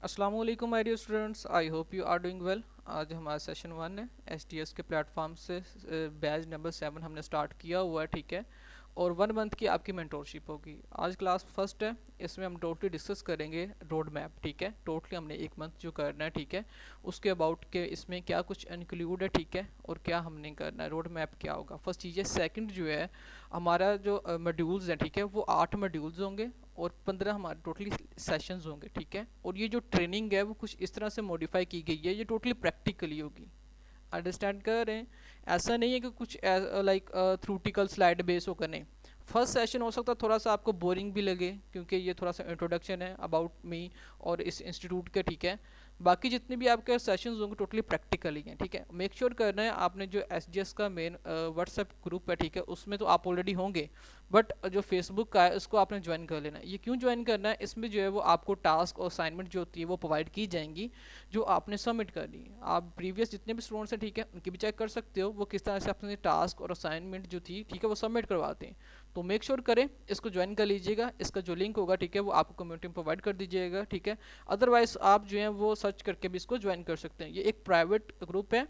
अस्सलाम वालेकुम my dear students, I hope you are doing well. आज हमारा सेशन 1 है एसटीएस के प्लेटफॉर्म से। बैच नंबर 7 हमने स्टार्ट किया हुआ है, ठीक है। और 1 मंथ की आपकी मेंटोरशिप होगी। आज क्लास फर्स्ट है, इसमें हम टोटली डिस्कस करेंगे रोड मैप, ठीक है। टोटली हमने 1 मंथ जो करना है, ठीक है, उसके अबाउट के इसमें क्या कुछ इंक्लूड है, ठीक है, और क्या हमने करना है, रोड मैप क्या होगा, फर्स्ट चीज़ है। सेकंड जो है, हमारा जो मॉड्यूल्स हैं, ठीक है, वो 8 मॉड्यूल्स होंगे और 15 हमारे टोटली सेशंस होंगे, ठीक है। और ये जो ट्रेनिंग है वो कुछ इस तरह से मॉडिफाई की गई है, ये टोटली प्रैक्टिकली होगी। अंडरस्टैंड कर रहे हैं? ऐसा नहीं है कि कुछ लाइक थ्रूटिकल स्लाइड बेस होकर, नहीं। फर्स्ट सेशन हो सकता है थोड़ा सा आपको बोरिंग भी लगे, क्योंकि ये थोड़ा सा इंट्रोडक्शन है अबाउट मी और इस इंस्टीट्यूट के, ठीक है। बाकी जितने भी आपके सेशंस होंगे टोटली प्रैक्टिकली हैं, ठीक है। मेक श्योर करना है आपने जो एसजीएस का मेन व्हाट्सएप ग्रुप है, ठीक है, उसमें तो आप ऑलरेडी होंगे, बट जो फेसबुक का है उसको आपने ज्वाइन कर लेना है। ये क्यों ज्वाइन करना है, इसमें जो है वो आपको टास्क और असाइनमेंट जो होती है वो प्रोवाइड की जाएंगी, जो आपने सबमिट करनी है। आप प्रीवियस जितने भी स्टूडेंट्स हैं, ठीक है, उनकी भी चेक कर सकते हो वो किस तरह से अपने टास्क और असाइनमेंट जो थी, ठीक है, वो सबमिट करवाते हैं। तो मेक श्योर करें इसको ज्वाइन कर लीजिएगा। इसका जो लिंक होगा, ठीक है, वो आपको कम्युनिटी में प्रोवाइड कर दीजिएगा, ठीक है। अदरवाइज आप जो है वो सर्च करके भी इसको ज्वाइन कर सकते हैं। ये एक प्राइवेट ग्रुप है।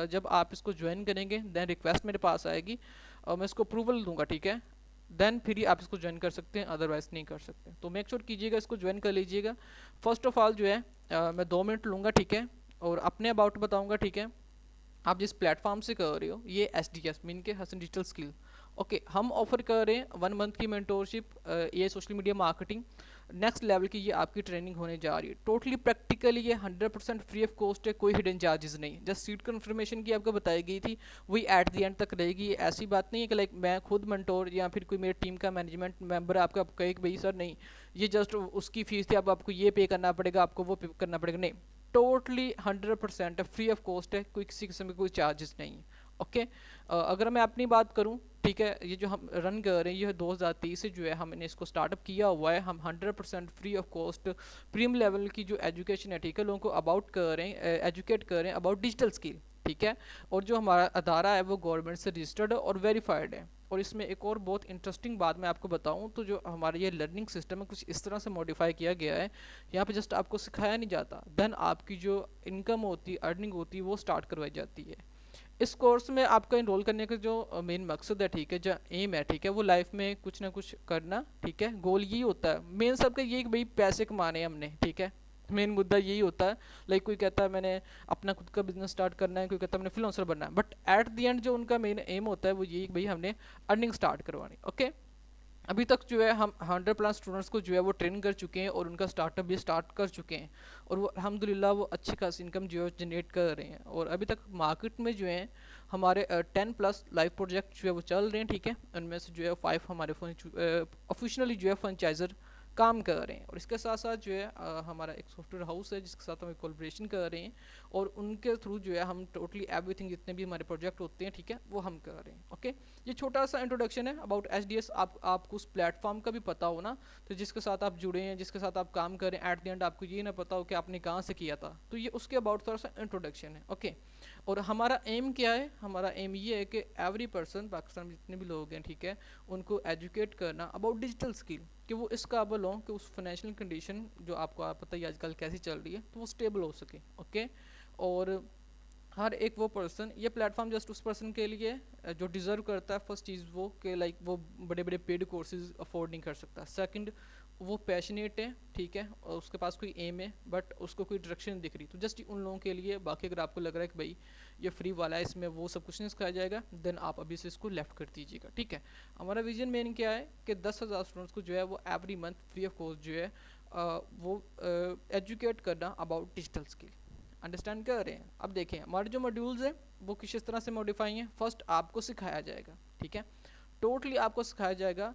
जब आप इसको ज्वाइन करेंगे देन रिक्वेस्ट मेरे पास आएगी और मैं इसको अप्रूवल दूंगा, ठीक है। देन फिर ही आप इसको ज्वाइन कर सकते हैं, अदरवाइज नहीं कर सकते। तो मेक श्योर कीजिएगा इसको ज्वाइन कर लीजिएगा। फर्स्ट ऑफ ऑल जो है मैं 2 मिनट लूँगा, ठीक है, और अपने अबाउट बताऊँगा, ठीक है। आप जिस प्लेटफॉर्म से कर रहे हो, ये एस डी एस मीन के हसन डिजिटल स्किल, ओके, हम ऑफर कर रहे हैं 1 मंथ की मेंटोरशिप, ये social media marketing next level की ये आपकी ट्रेनिंग होने जा रही है। टोटली प्रैक्टिकली ये 100% फ्री ऑफ कॉस्ट है, कोई हिडन चार्जेस नहीं। जस्ट सीट कन्फर्मेशन की आपको बताई गई थी, वही एट द एंड तक रहेगी। ऐसी बात नहीं है कि लाइक मैं खुद मेंटोर या फिर कोई मेरी टीम का मैनेजमेंट मेंबर आपको आप कहे कि भाई सर नहीं, ये जस्ट उसकी फीस थी, अब आपको ये पे करना पड़ेगा, आपको वो पे करना पड़ेगा, नहीं। टोटली 100% फ्री ऑफ कॉस्ट है, कोई किसी किस्म के कोई चार्जेस नहीं है, ओके। अगर मैं अपनी बात करूं, ठीक है, ये जो हम रन कर रहे हैं ये 2023 से जो है हमने इसको स्टार्टअप किया हुआ है। हम 100% free of cost premium level की जो एजुकेशन है, ठीक है, लोगों को अबाउट कर रहे हैं, एजुकेट कर रहे हैं अबाउट डिजिटल स्किल, ठीक है। और जो हमारा अदारा है वो गवर्नमेंट से रजिस्टर्ड है और वेरीफाइड है। और इसमें एक और बहुत इंटरेस्टिंग बात मैं आपको बताऊं तो जो हमारा ये लर्निंग सिस्टम है कुछ इस तरह से मॉडिफाई किया गया है, यहाँ पे जस्ट आपको सिखाया नहीं जाता, देन आपकी जो इनकम होती है, अर्निंग होती है, वो स्टार्ट करवाई जाती है। इस कोर्स में आपका इनरोल करने का जो मेन मकसद है, ठीक है, जो एम है, ठीक है, वो लाइफ में कुछ ना कुछ करना, ठीक है, गोल यही होता है मेन सबका, ये कि भाई पैसे कमाने हैं हमने, ठीक है। मेन मुद्दा यही होता है। लाइक कोई कहता है मैंने अपना खुद का बिजनेस स्टार्ट करना है, कोई कहता है मैंने फ्रीलांसर बनना है, बट एट द एंड जो उनका मेन एम होता है वो यही कि भाई हमने अर्निंग स्टार्ट करवानी, ओके। अभी तक जो है हम 100+ स्टूडेंट्स को जो है वो ट्रेन कर चुके हैं और उनका स्टार्टअप भी स्टार्ट कर चुके हैं, और वो अल्हम्दुलिल्लाह वो अच्छी खासी इनकम जो है जनरेट कर रहे हैं। और अभी तक मार्केट में जो है हमारे 10+ लाइव प्रोजेक्ट जो है वो चल रहे हैं, ठीक है। उनमें से जो है 5 हमारे ऑफिशियली जो है फ्रेंचाइजर काम कर रहे हैं। और इसके साथ साथ जो है हमारा एक सॉफ्टवेयर हाउस है जिसके साथ हम कोलब्रेशन कर रहे हैं, और उनके थ्रू जो है हम टोटली एवरीथिंग जितने भी हमारे प्रोजेक्ट होते हैं, ठीक है, वो हम कर रहे हैं, ओके। ये छोटा सा इंट्रोडक्शन है अबाउट एच डी एस। आपको उस प्लेटफॉर्म का भी पता हो ना, तो जिसके साथ आप जुड़े हैं, जिसके साथ आप काम करें, एट द एंड आपको ये ना पता हो कि आपने कहाँ से किया था, तो ये उसके अबाउट थोड़ा सा इंट्रोडक्शन है, ओके। और हमारा एम क्या है, हमारा एम ये है कि एवरी पर्सन पाकिस्तान में जितने भी लोग हैं, ठीक है, उनको एजुकेट करना अबाउट डिजिटल स्किल, कि वो इस काबिल हों कि उस फाइनेंशियल कंडीशन जो आपको आप पता ही आजकल कैसी चल रही है, तो वो स्टेबल हो सके, ओके। और हर एक वो पर्सन, ये प्लेटफॉर्म जस्ट उस पर्सन के लिए जो डिज़र्व करता है, फर्स्ट चीज़ वो कि लाइक वो बड़े बड़े पेड कोर्सेज अफोर्ड नहीं कर सकता। सेकंड, वो पैशनेट है, ठीक है, और उसके पास कोई एम है बट उसको कोई डायरेक्शन नहीं दिख रही, तो जस्ट उन लोगों के लिए। बाकी अगर आपको लग रहा है कि भाई ये फ्री वाला है, इसमें वो सब कुछ नहीं सिखाया जाएगा, देन आप अभी से इसको लेफ्ट कर दीजिएगा, ठीक है। हमारा विजन मेन क्या है कि 10,000 स्टूडेंट्स को जो है वो every month free of cost जो है वो एजुकेट करना अबाउट डिजिटल स्किल। अंडरस्टैंड कर रहे हैं? अब देखें हमारे जो मॉड्यूल्स हैं वो किस तरह से मॉडिफाई हैं। फर्स्ट आपको सिखाया जाएगा, ठीक है, टोटली आपको सिखाया जाएगा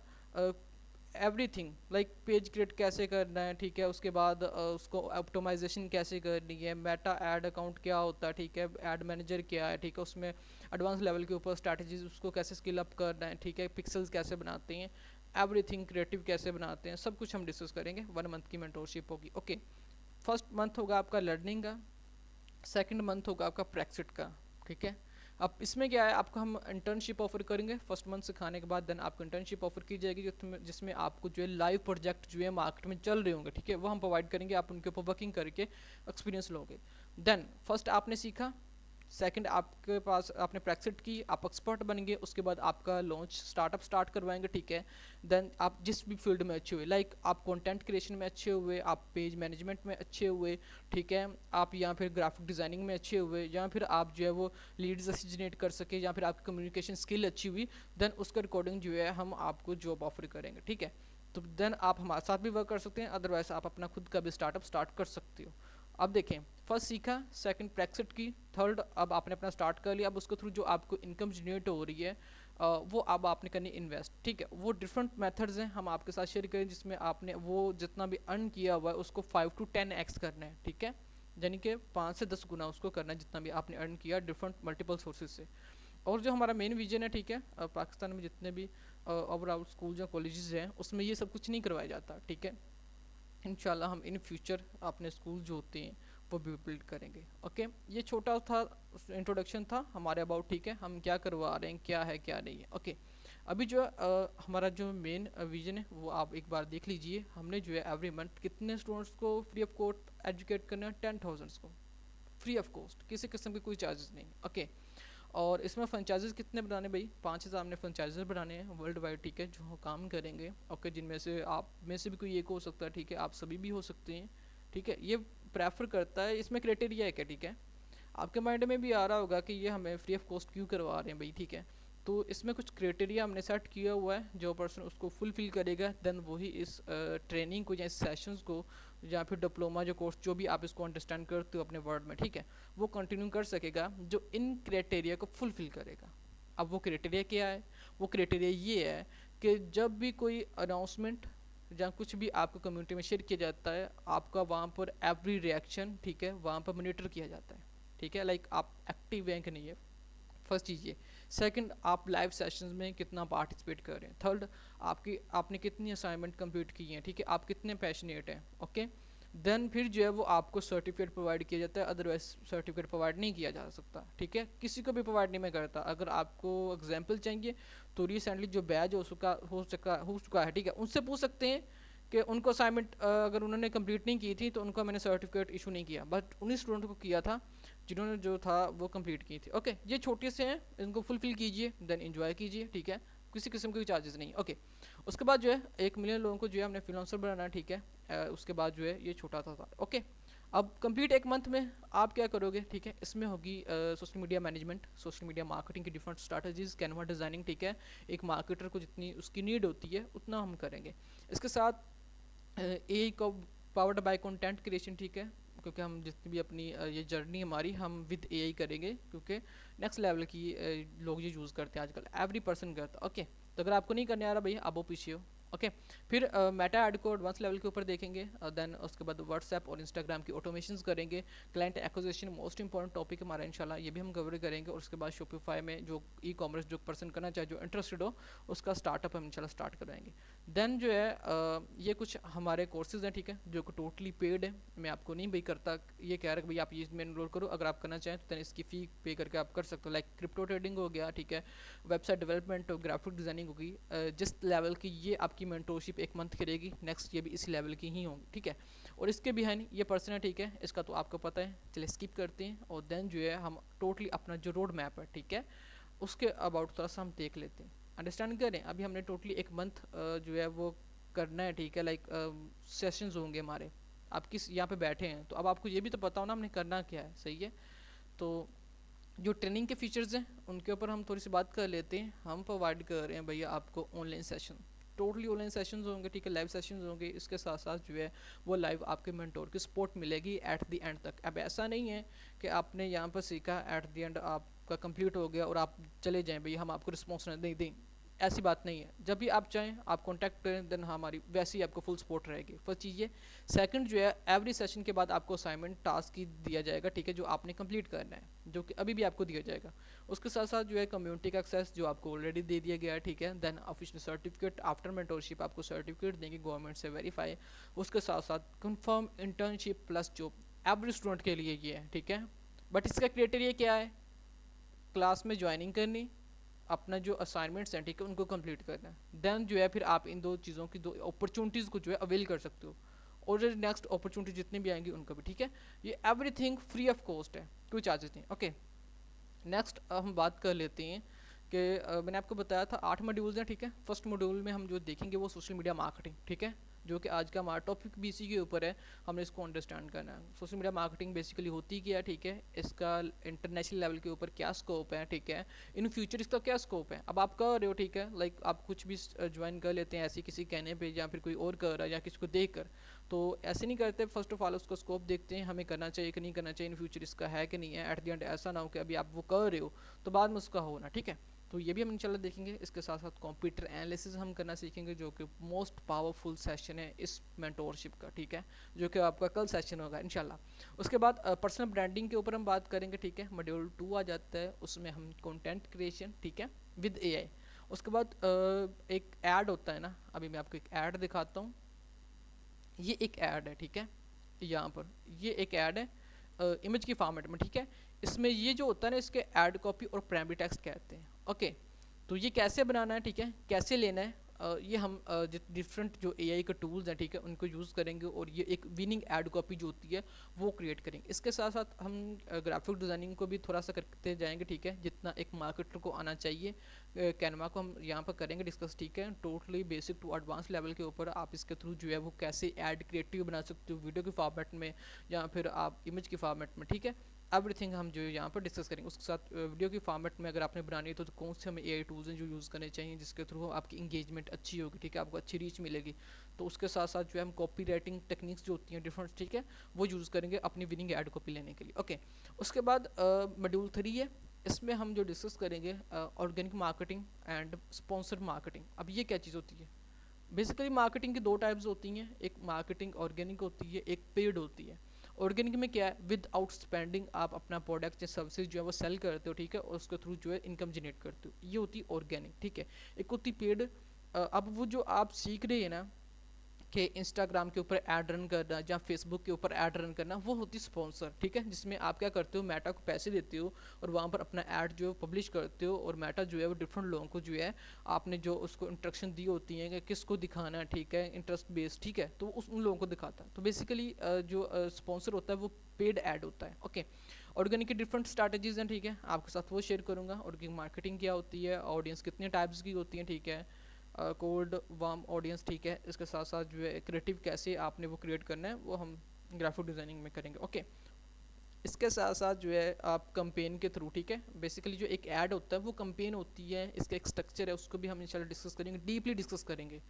एवरीथिंग, लाइक पेज क्रिएट कैसे करना है, ठीक है। उसके बाद उसको ऑप्टिमाइजेशन कैसे करनी है, मेटा ऐड अकाउंट क्या होता है, ठीक है, ऐड मैनेजर क्या है, ठीक है, उसमें एडवांस लेवल के ऊपर स्ट्रैटेजीज उसको कैसे स्किल अप करना है, ठीक है, पिक्सल्स कैसे बनाते हैं, एवरीथिंग क्रिएटिव कैसे बनाते हैं, सब कुछ हम डिस्कस करेंगे। 1 मंथ की मेंटोरशिप होगी, ओके। फर्स्ट मंथ होगा आपका लर्निंग का, सेकंड मंथ होगा आपका ब्रेक्सिट का, ठीक है। अब इसमें क्या है, आपको हम इंटर्नशिप ऑफर करेंगे फर्स्ट मंथ सिखाने के बाद, देन आपको इंटर्नशिप ऑफर की जाएगी जिसमें आपको जो है लाइव प्रोजेक्ट जो है मार्केट में चल रहे होंगे, ठीक है, वो हम प्रोवाइड करेंगे, आप उनके ऊपर वर्किंग करके एक्सपीरियंस लोगे। देन फर्स्ट आपने सीखा, सेकंड आपके पास आपने प्रैक्टिस की, आप एक्सपर्ट बन गए, उसके बाद आपका लॉन्च स्टार्टअप स्टार्ट करवाएंगे, ठीक है। देन आप जिस भी फील्ड में अच्छे हुए, लाइक आप कंटेंट क्रिएशन में अच्छे हुए, आप पेज मैनेजमेंट में अच्छे हुए, ठीक है, आप या फिर ग्राफिक डिज़ाइनिंग में अच्छे हुए, या फिर आप जो है वो लीड्स जनरेट कर सके, या फिर आपकी कम्युनिकेशन स्किल अच्छी हुई, देन उसके अकॉर्डिंग जो है हम आपको जॉब ऑफर करेंगे, ठीक है। तो देन आप हमारे साथ भी वर्क कर सकते हैं, अदरवाइज आप अपना खुद का भी स्टार्टअप स्टार्ट कर सकते हो। अब देखें, फर्स्ट सीखा, सेकंड प्रैक्टिस की, थर्ड अब आपने अपना स्टार्ट कर लिया, अब उसके थ्रू जो आपको इनकम जनरेट हो रही है वो अब आपने करनी इन्वेस्ट, ठीक है। वो डिफरेंट मेथड्स हैं, हम आपके साथ शेयर करें, जिसमें आपने वो जितना भी अर्न किया हुआ है उसको 5 to 10x करना है, ठीक है, यानी कि 5 से 10 गुना उसको करना है जितना भी आपने अर्न किया डिफरेंट मल्टीपल सोर्सेज से। और जो हमारा मेन विजन है, ठीक है, पाकिस्तान में जितने भी ओवरऑल स्कूल या कॉलेजेस हैं उसमें ये सब कुछ नहीं करवाया जाता, ठीक है। इंशाल्लाह हम इन फ्यूचर अपने स्कूल जो होते हैं वो भी बिल्ड करेंगे। ओके, ये छोटा था इंट्रोडक्शन था हमारे अबाउट, ठीक है, हम क्या करवा रहे हैं, क्या है क्या नहीं है। ओके, अभी जो हमारा जो मेन विजन है वो आप एक बार देख लीजिए। हमने जो है एवरी मंथ कितने स्टूडेंट्स को फ्री ऑफ कॉस्ट एजुकेट करना है, 10,000 को फ्री ऑफ कॉस्ट, किसी किस्म के कोई चार्जेस नहीं। ओके, और इसमें फ्रेंचाइजेस कितने बनाने भाई, 5,000 हमने फ्रेंचाइजेस बनाने हैं वर्ल्ड वाइड, ठीक है, जो काम करेंगे। ओके, जिनमें से आप में से भी कोई एक हो सकता है, ठीक है, आप सभी भी हो सकते हैं, ठीक है। ये प्रेफर करता है, इसमें क्राइटेरिया है क्या, ठीक है। आपके माइंड में भी आ रहा होगा कि ये हमें फ्री ऑफ कॉस्ट क्यों करवा रहे हैं भाई, ठीक है। तो इसमें कुछ क्राइटेरिया हमने सेट किया हुआ है, जो पर्सन उसको फुलफिल करेगा देन वही इस ट्रेनिंग को या इस सेशंस को या फिर डिप्लोमा जो कोर्स जो भी आप इसको अंडरस्टैंड करते हो अपने वर्ड में, ठीक है, वो कंटिन्यू कर सकेगा जो इन क्राइटेरिया को फुलफिल करेगा। अब वो क्राइटेरिया क्या है, वो क्राइटेरिया ये है कि जब भी कोई अनाउंसमेंट या कुछ भी आपको कम्युनिटी में शेयर किया जाता है, आपका वहाँ पर एवरी रिएक्शन, ठीक है, वहाँ पर मॉनिटर किया जाता है, ठीक है, लाइक आप एक्टिव हैं कि नहीं है, फर्स्ट चीज़ ये। सेकंड, आप लाइव सेशंस में कितना पार्टिसिपेट कर रहे हैं। थर्ड, आपने कितनी असाइनमेंट कंप्लीट की हैं, ठीक है, आप कितने पैशनेट हैं। ओके, देन फिर जो है वो आपको सर्टिफिकेट प्रोवाइड किया जाता है, अदरवाइज सर्टिफिकेट प्रोवाइड नहीं किया जा सकता, ठीक है, किसी को भी प्रोवाइड नहीं मैं करता। अगर आपको एग्जाम्पल चाहिए तो रिसेंटली जो बैच हो चुका है, ठीक है, उनसे पूछ सकते हैं कि उनको असाइनमेंट अगर उन्होंने कंप्लीट नहीं की थी तो उनको मैंने सर्टिफिकेट इशू नहीं किया, बट उन्हीं स्टूडेंट को किया था जिन्होंने जो था वो कंप्लीट की थी। ओके, ये छोटे से हैं, इनको फुलफिल कीजिए देन एंजॉय कीजिए, ठीक है, किसी किस्म के चार्जेस नहीं। ओके, उसके बाद जो है 1 मिलियन लोगों को जो है हमने फ्रीलांसर बनाना है, ठीक है। उसके बाद जो है ये छोटा था। ओके, अब कंप्लीट 1 मंथ में आप क्या करोगे, ठीक है, इसमें होगी social media management, social media marketing की डिफरेंट स्ट्रैटेजीज, कैनवा डिज़ाइनिंग, ठीक है। एक मार्केटर को जितनी उसकी नीड होती है उतना हम करेंगे। इसके साथ ए को पावर्ड बाय कंटेंट क्रिएशन, ठीक है, क्योंकि हम जितनी भी अपनी ये जर्नी हमारी हम विद एआई करेंगे, क्योंकि नेक्स्ट लेवल की लोग ये यूज़ करते हैं आजकल, एवरी पर्सन करता है। ओके, तो अगर आपको नहीं करने आ रहा भैया आप वो पीछे हो। ओके, फिर मेटा एड को एडवांस लेवल के ऊपर देखेंगे, देन उसके बाद व्हाट्सएप और इंस्टाग्राम की ऑटोमेशंस करेंगे। Client acquisition most important topic हमारा इंशाल्लाह, ये भी हम कवर करेंगे। और उसके बाद शॉपिफाई में जो ई कॉमर्स जो पर्सन करना चाहे, जो इंटरेस्टेड हो, उसका स्टार्टअप हम इंशाल्लाह स्टार्ट कराएंगे। देन जो है ये कुछ हमारे कोर्सेज हैं, ठीक है, जो कि टोटली पेड है। मैं आपको नहीं भाई करता ये कह रहा कि भाई आप ये इसमें एनरोल करो, अगर आप करना चाहें तो देन इसकी फ़ी पे करके आप कर सकते हो। लाइक क्रिप्टो ट्रेडिंग हो गया, ठीक है, वेबसाइट डेवलपमेंट और ग्राफिक डिज़ाइनिंग होगी। जिस लेवल की ये आपकी मेंटोरशिप 1 मंथ की रहेगी, नेक्स्ट ये भी इसी लेवल की ही होंगी, ठीक है। और इसके बिहाइंड ये पर्सन है, ठीक है, इसका तो आपको पता है, चलिए स्किप करते हैं। और देन जो है हम टोटली अपना जो रोड मैप है, ठीक है, उसके अबाउट थोड़ा सा हम देख लेते हैं, अंडरस्टैंड करें। अभी हमने टोटली 1 मंथ जो है वो करना है, ठीक है, लाइक सेशंस होंगे हमारे। आप किस यहाँ पे बैठे हैं तो अब आपको ये भी तो पता हो ना हमने करना क्या है, सही है। तो जो ट्रेनिंग के फीचर्स हैं उनके ऊपर हम थोड़ी सी बात कर लेते हैं। हम प्रोवाइड कर रहे हैं भैया आपको online session, totally online sessions होंगे, ठीक है, लाइव सेशंस होंगे। इसके साथ साथ जो है वो लाइव आपके मेंटोर की सपोर्ट मिलेगी एट द एंड तक। अब ऐसा नहीं है कि आपने यहाँ पर सीखा एट द एंड आपका कंप्लीट हो गया और आप चले जाएं भैया हम आपको रिस्पॉन्स नहीं दें, ऐसी बात नहीं है। जब भी आप चाहें आप कॉन्टैक्ट करें, देन हमारी वैसे ही आपको फुल सपोर्ट रहेगी, फर्स्ट चीज़ ये। सेकंड जो है एवरी सेशन के बाद आपको असाइनमेंट टास्क ही दिया जाएगा, ठीक है, जो आपने कंप्लीट करना है, जो कि अभी भी आपको दिया जाएगा। उसके साथ साथ जो है कम्युनिटी का एक्सेस जो आपको ऑलरेडी दे दिया गया है, ठीक है। Then official certificate, after mentorship आपको सर्टिफिकेट देंगे गवर्नमेंट से वेरीफाई। उसके साथ साथ confirm internship plus job every student के लिए ये है, ठीक है। बट इसका क्राइटेरिया क्या है, क्लास में ज्वाइनिंग करनी, अपना जो असाइनमेंट्स हैं ठीक है उनको कंप्लीट करना है, देन जो है फिर आप इन दो चीज़ों की दो अपॉर्चुनिटीज़ को जो है अवेल कर सकते हो, और नेक्स्ट अपॉर्चुनिटी जितनी भी आएंगी उनको भी, ठीक है। ये एवरीथिंग फ्री ऑफ कॉस्ट है, कोई चार्जेस नहीं। ओके, नेक्स्ट हम बात कर लेते हैं कि मैंने आपको बताया था 8 मॉड्यूल्स हैं, ठीक है। फर्स्ट मॉड्यूल में हम जो देखेंगे वो सोशल मीडिया मार्केटिंग, ठीक है, जो कि आज का हमारा टॉपिक भी इसी के ऊपर है, हमने इसको अंडरस्टैंड करना है। सोशल मीडिया मार्केटिंग बेसिकली होती क्या है, ठीक है, इसका इंटरनेशनल लेवल के ऊपर क्या स्कोप है, ठीक है, इन फ्यूचर इसका क्या स्कोप है। अब आप कर रहे हो, ठीक है, लाइक आप कुछ भी ज्वाइन कर लेते हैं ऐसे किसी कहने पे, या फिर कोई और कर रहा है या किसी को देख कर, तो ऐसे नहीं करते। फर्स्ट ऑफ ऑल उसका स्कोप देखते हैं, हमें करना चाहिए कि नहीं करना चाहिए, इन फ्यूचर इसका है कि नहीं है। एट द एंड ऐसा ना हो कि अभी आप वो कर रहे हो तो बाद में उसका होना, ठीक है। तो ये भी हम इंशाल्लाह देखेंगे। इसके साथ साथ कंप्यूटर एनालिसिस हम करना सीखेंगे, जो कि मोस्ट पावरफुल सेशन है इस मेंटोरशिप का, ठीक है, जो कि आपका कल सेशन होगा इंशाल्लाह। उसके बाद पर्सनल ब्रांडिंग के ऊपर हम बात करेंगे, ठीक है, मॉड्यूल 2 आ जाता है, उसमें हम कंटेंट क्रिएशन, ठीक है, विद एआई। उसके बाद एक ऐड होता है ना, अभी मैं आपको एक ऐड दिखाता हूँ। ये एक ऐड है, ठीक है, यहाँ पर ये एक ऐड है इमेज की फॉर्मेट में, ठीक है। इसमें ये जो होता है ना, इसके ऐड कॉपी और प्राइमरी टेक्स्ट कहते हैं। ओके, तो ये कैसे बनाना है, ठीक है, कैसे लेना है, ये हम डिफरेंट जो एआई के टूल्स हैं, ठीक है, उनको यूज़ करेंगे, और ये एक विनिंग ऐड कॉपी जो होती है वो क्रिएट करेंगे। इसके साथ साथ हम ग्राफिक डिज़ाइनिंग को भी थोड़ा सा करते जाएंगे, ठीक है, जितना एक मार्केटर को आना चाहिए। कैनवा को हम यहाँ पर करेंगे डिस्कस, ठीक है, totally basic to advance level के ऊपर आप इसके थ्रू जो है वो कैसे ऐड क्रिएटिव बना सकते हो, वीडियो के फॉर्मेट में या फिर आप इमेज के फॉर्मेट में, ठीक है। एवरीथिंग हम जो यहाँ पर डिस्कस करेंगे। उसके साथ वीडियो की फॉर्मेट में अगर आपने बनानी है तो कौन से हमें एआई टूल्स हैं जो यूज़ करने चाहिए, जिसके थ्रू आपकी इंगेजमेंट अच्छी होगी, ठीक है, आपको अच्छी रीच मिलेगी। तो उसके साथ साथ जो है हम कॉपी राइटिंग टेक्निक्स जो होती हैं डिफरेंट, ठीक है, वो यूज़ करेंगे अपनी विनिंग ऐड कॉपी लेने के लिए। ओके, उसके बाद मॉड्यूल 3 है, इसमें हम जो डिस्कस करेंगे organic marketing and sponsored marketing. अब ये क्या चीज़ होती है? बेसिकली मार्केटिंग की दो टाइप्स होती हैं, एक मार्केटिंग ऑर्गेनिक होती है, एक पेड होती है। ऑर्गेनिक में क्या है, विद आउट स्पेंडिंग आप अपना प्रोडक्ट या सर्विसेज जो है वो सेल करते हो, ठीक है, और उसके थ्रू जो है इनकम जनरेट करते हो, ये होती है ऑर्गेनिक, ठीक है। एक होती पेड, अब वो जो आप सीख रहे हैं ना कि इंस्टाग्राम के ऊपर ऐड रन करना या फेसबुक के ऊपर ऐड रन करना, वो होती स्पॉन्सर, ठीक है, जिसमें आप क्या करते हो, मेटा को पैसे देते हो और वहाँ पर अपना ऐड जो है पब्लिश करते हो, और मेटा जो है वो डिफरेंट लोगों को जो है आपने जो उसको इंस्ट्रक्शन दी होती हैं कि किसको दिखाना है, ठीक है, इंटरेस्ट बेस्ड, ठीक है, तो उन लोगों को दिखाता है। तो बेसिकली जो स्पॉन्सर होता है वो पेड ऐड होता है। ओके, ऑर्गेनिक की डिफरेंट स्ट्रैटेजीज हैं, ठीक है, आपके साथ वो शेयर करूँगा। ऑर्गेनिक मार्केटिंग क्या होती है, ऑडियंस कितने टाइप्स की होती हैं, ठीक है, कोल्ड वार्म ऑडियंस, ठीक है, इसके साथ साथ जो है क्रिएटिव कैसे आपने वो क्रिएट करना है वो हम ग्राफिक डिज़ाइनिंग में करेंगे। ओके, इसके साथ साथ जो है आप कंपेन के थ्रू, ठीक है, बेसिकली जो एक ऐड होता है वो कंपेन होती है, इसका एक स्ट्रक्चर है, उसको भी हम इंशाल्लाह डिस्कस करेंगे, डीपली डिस्कस करेंगे।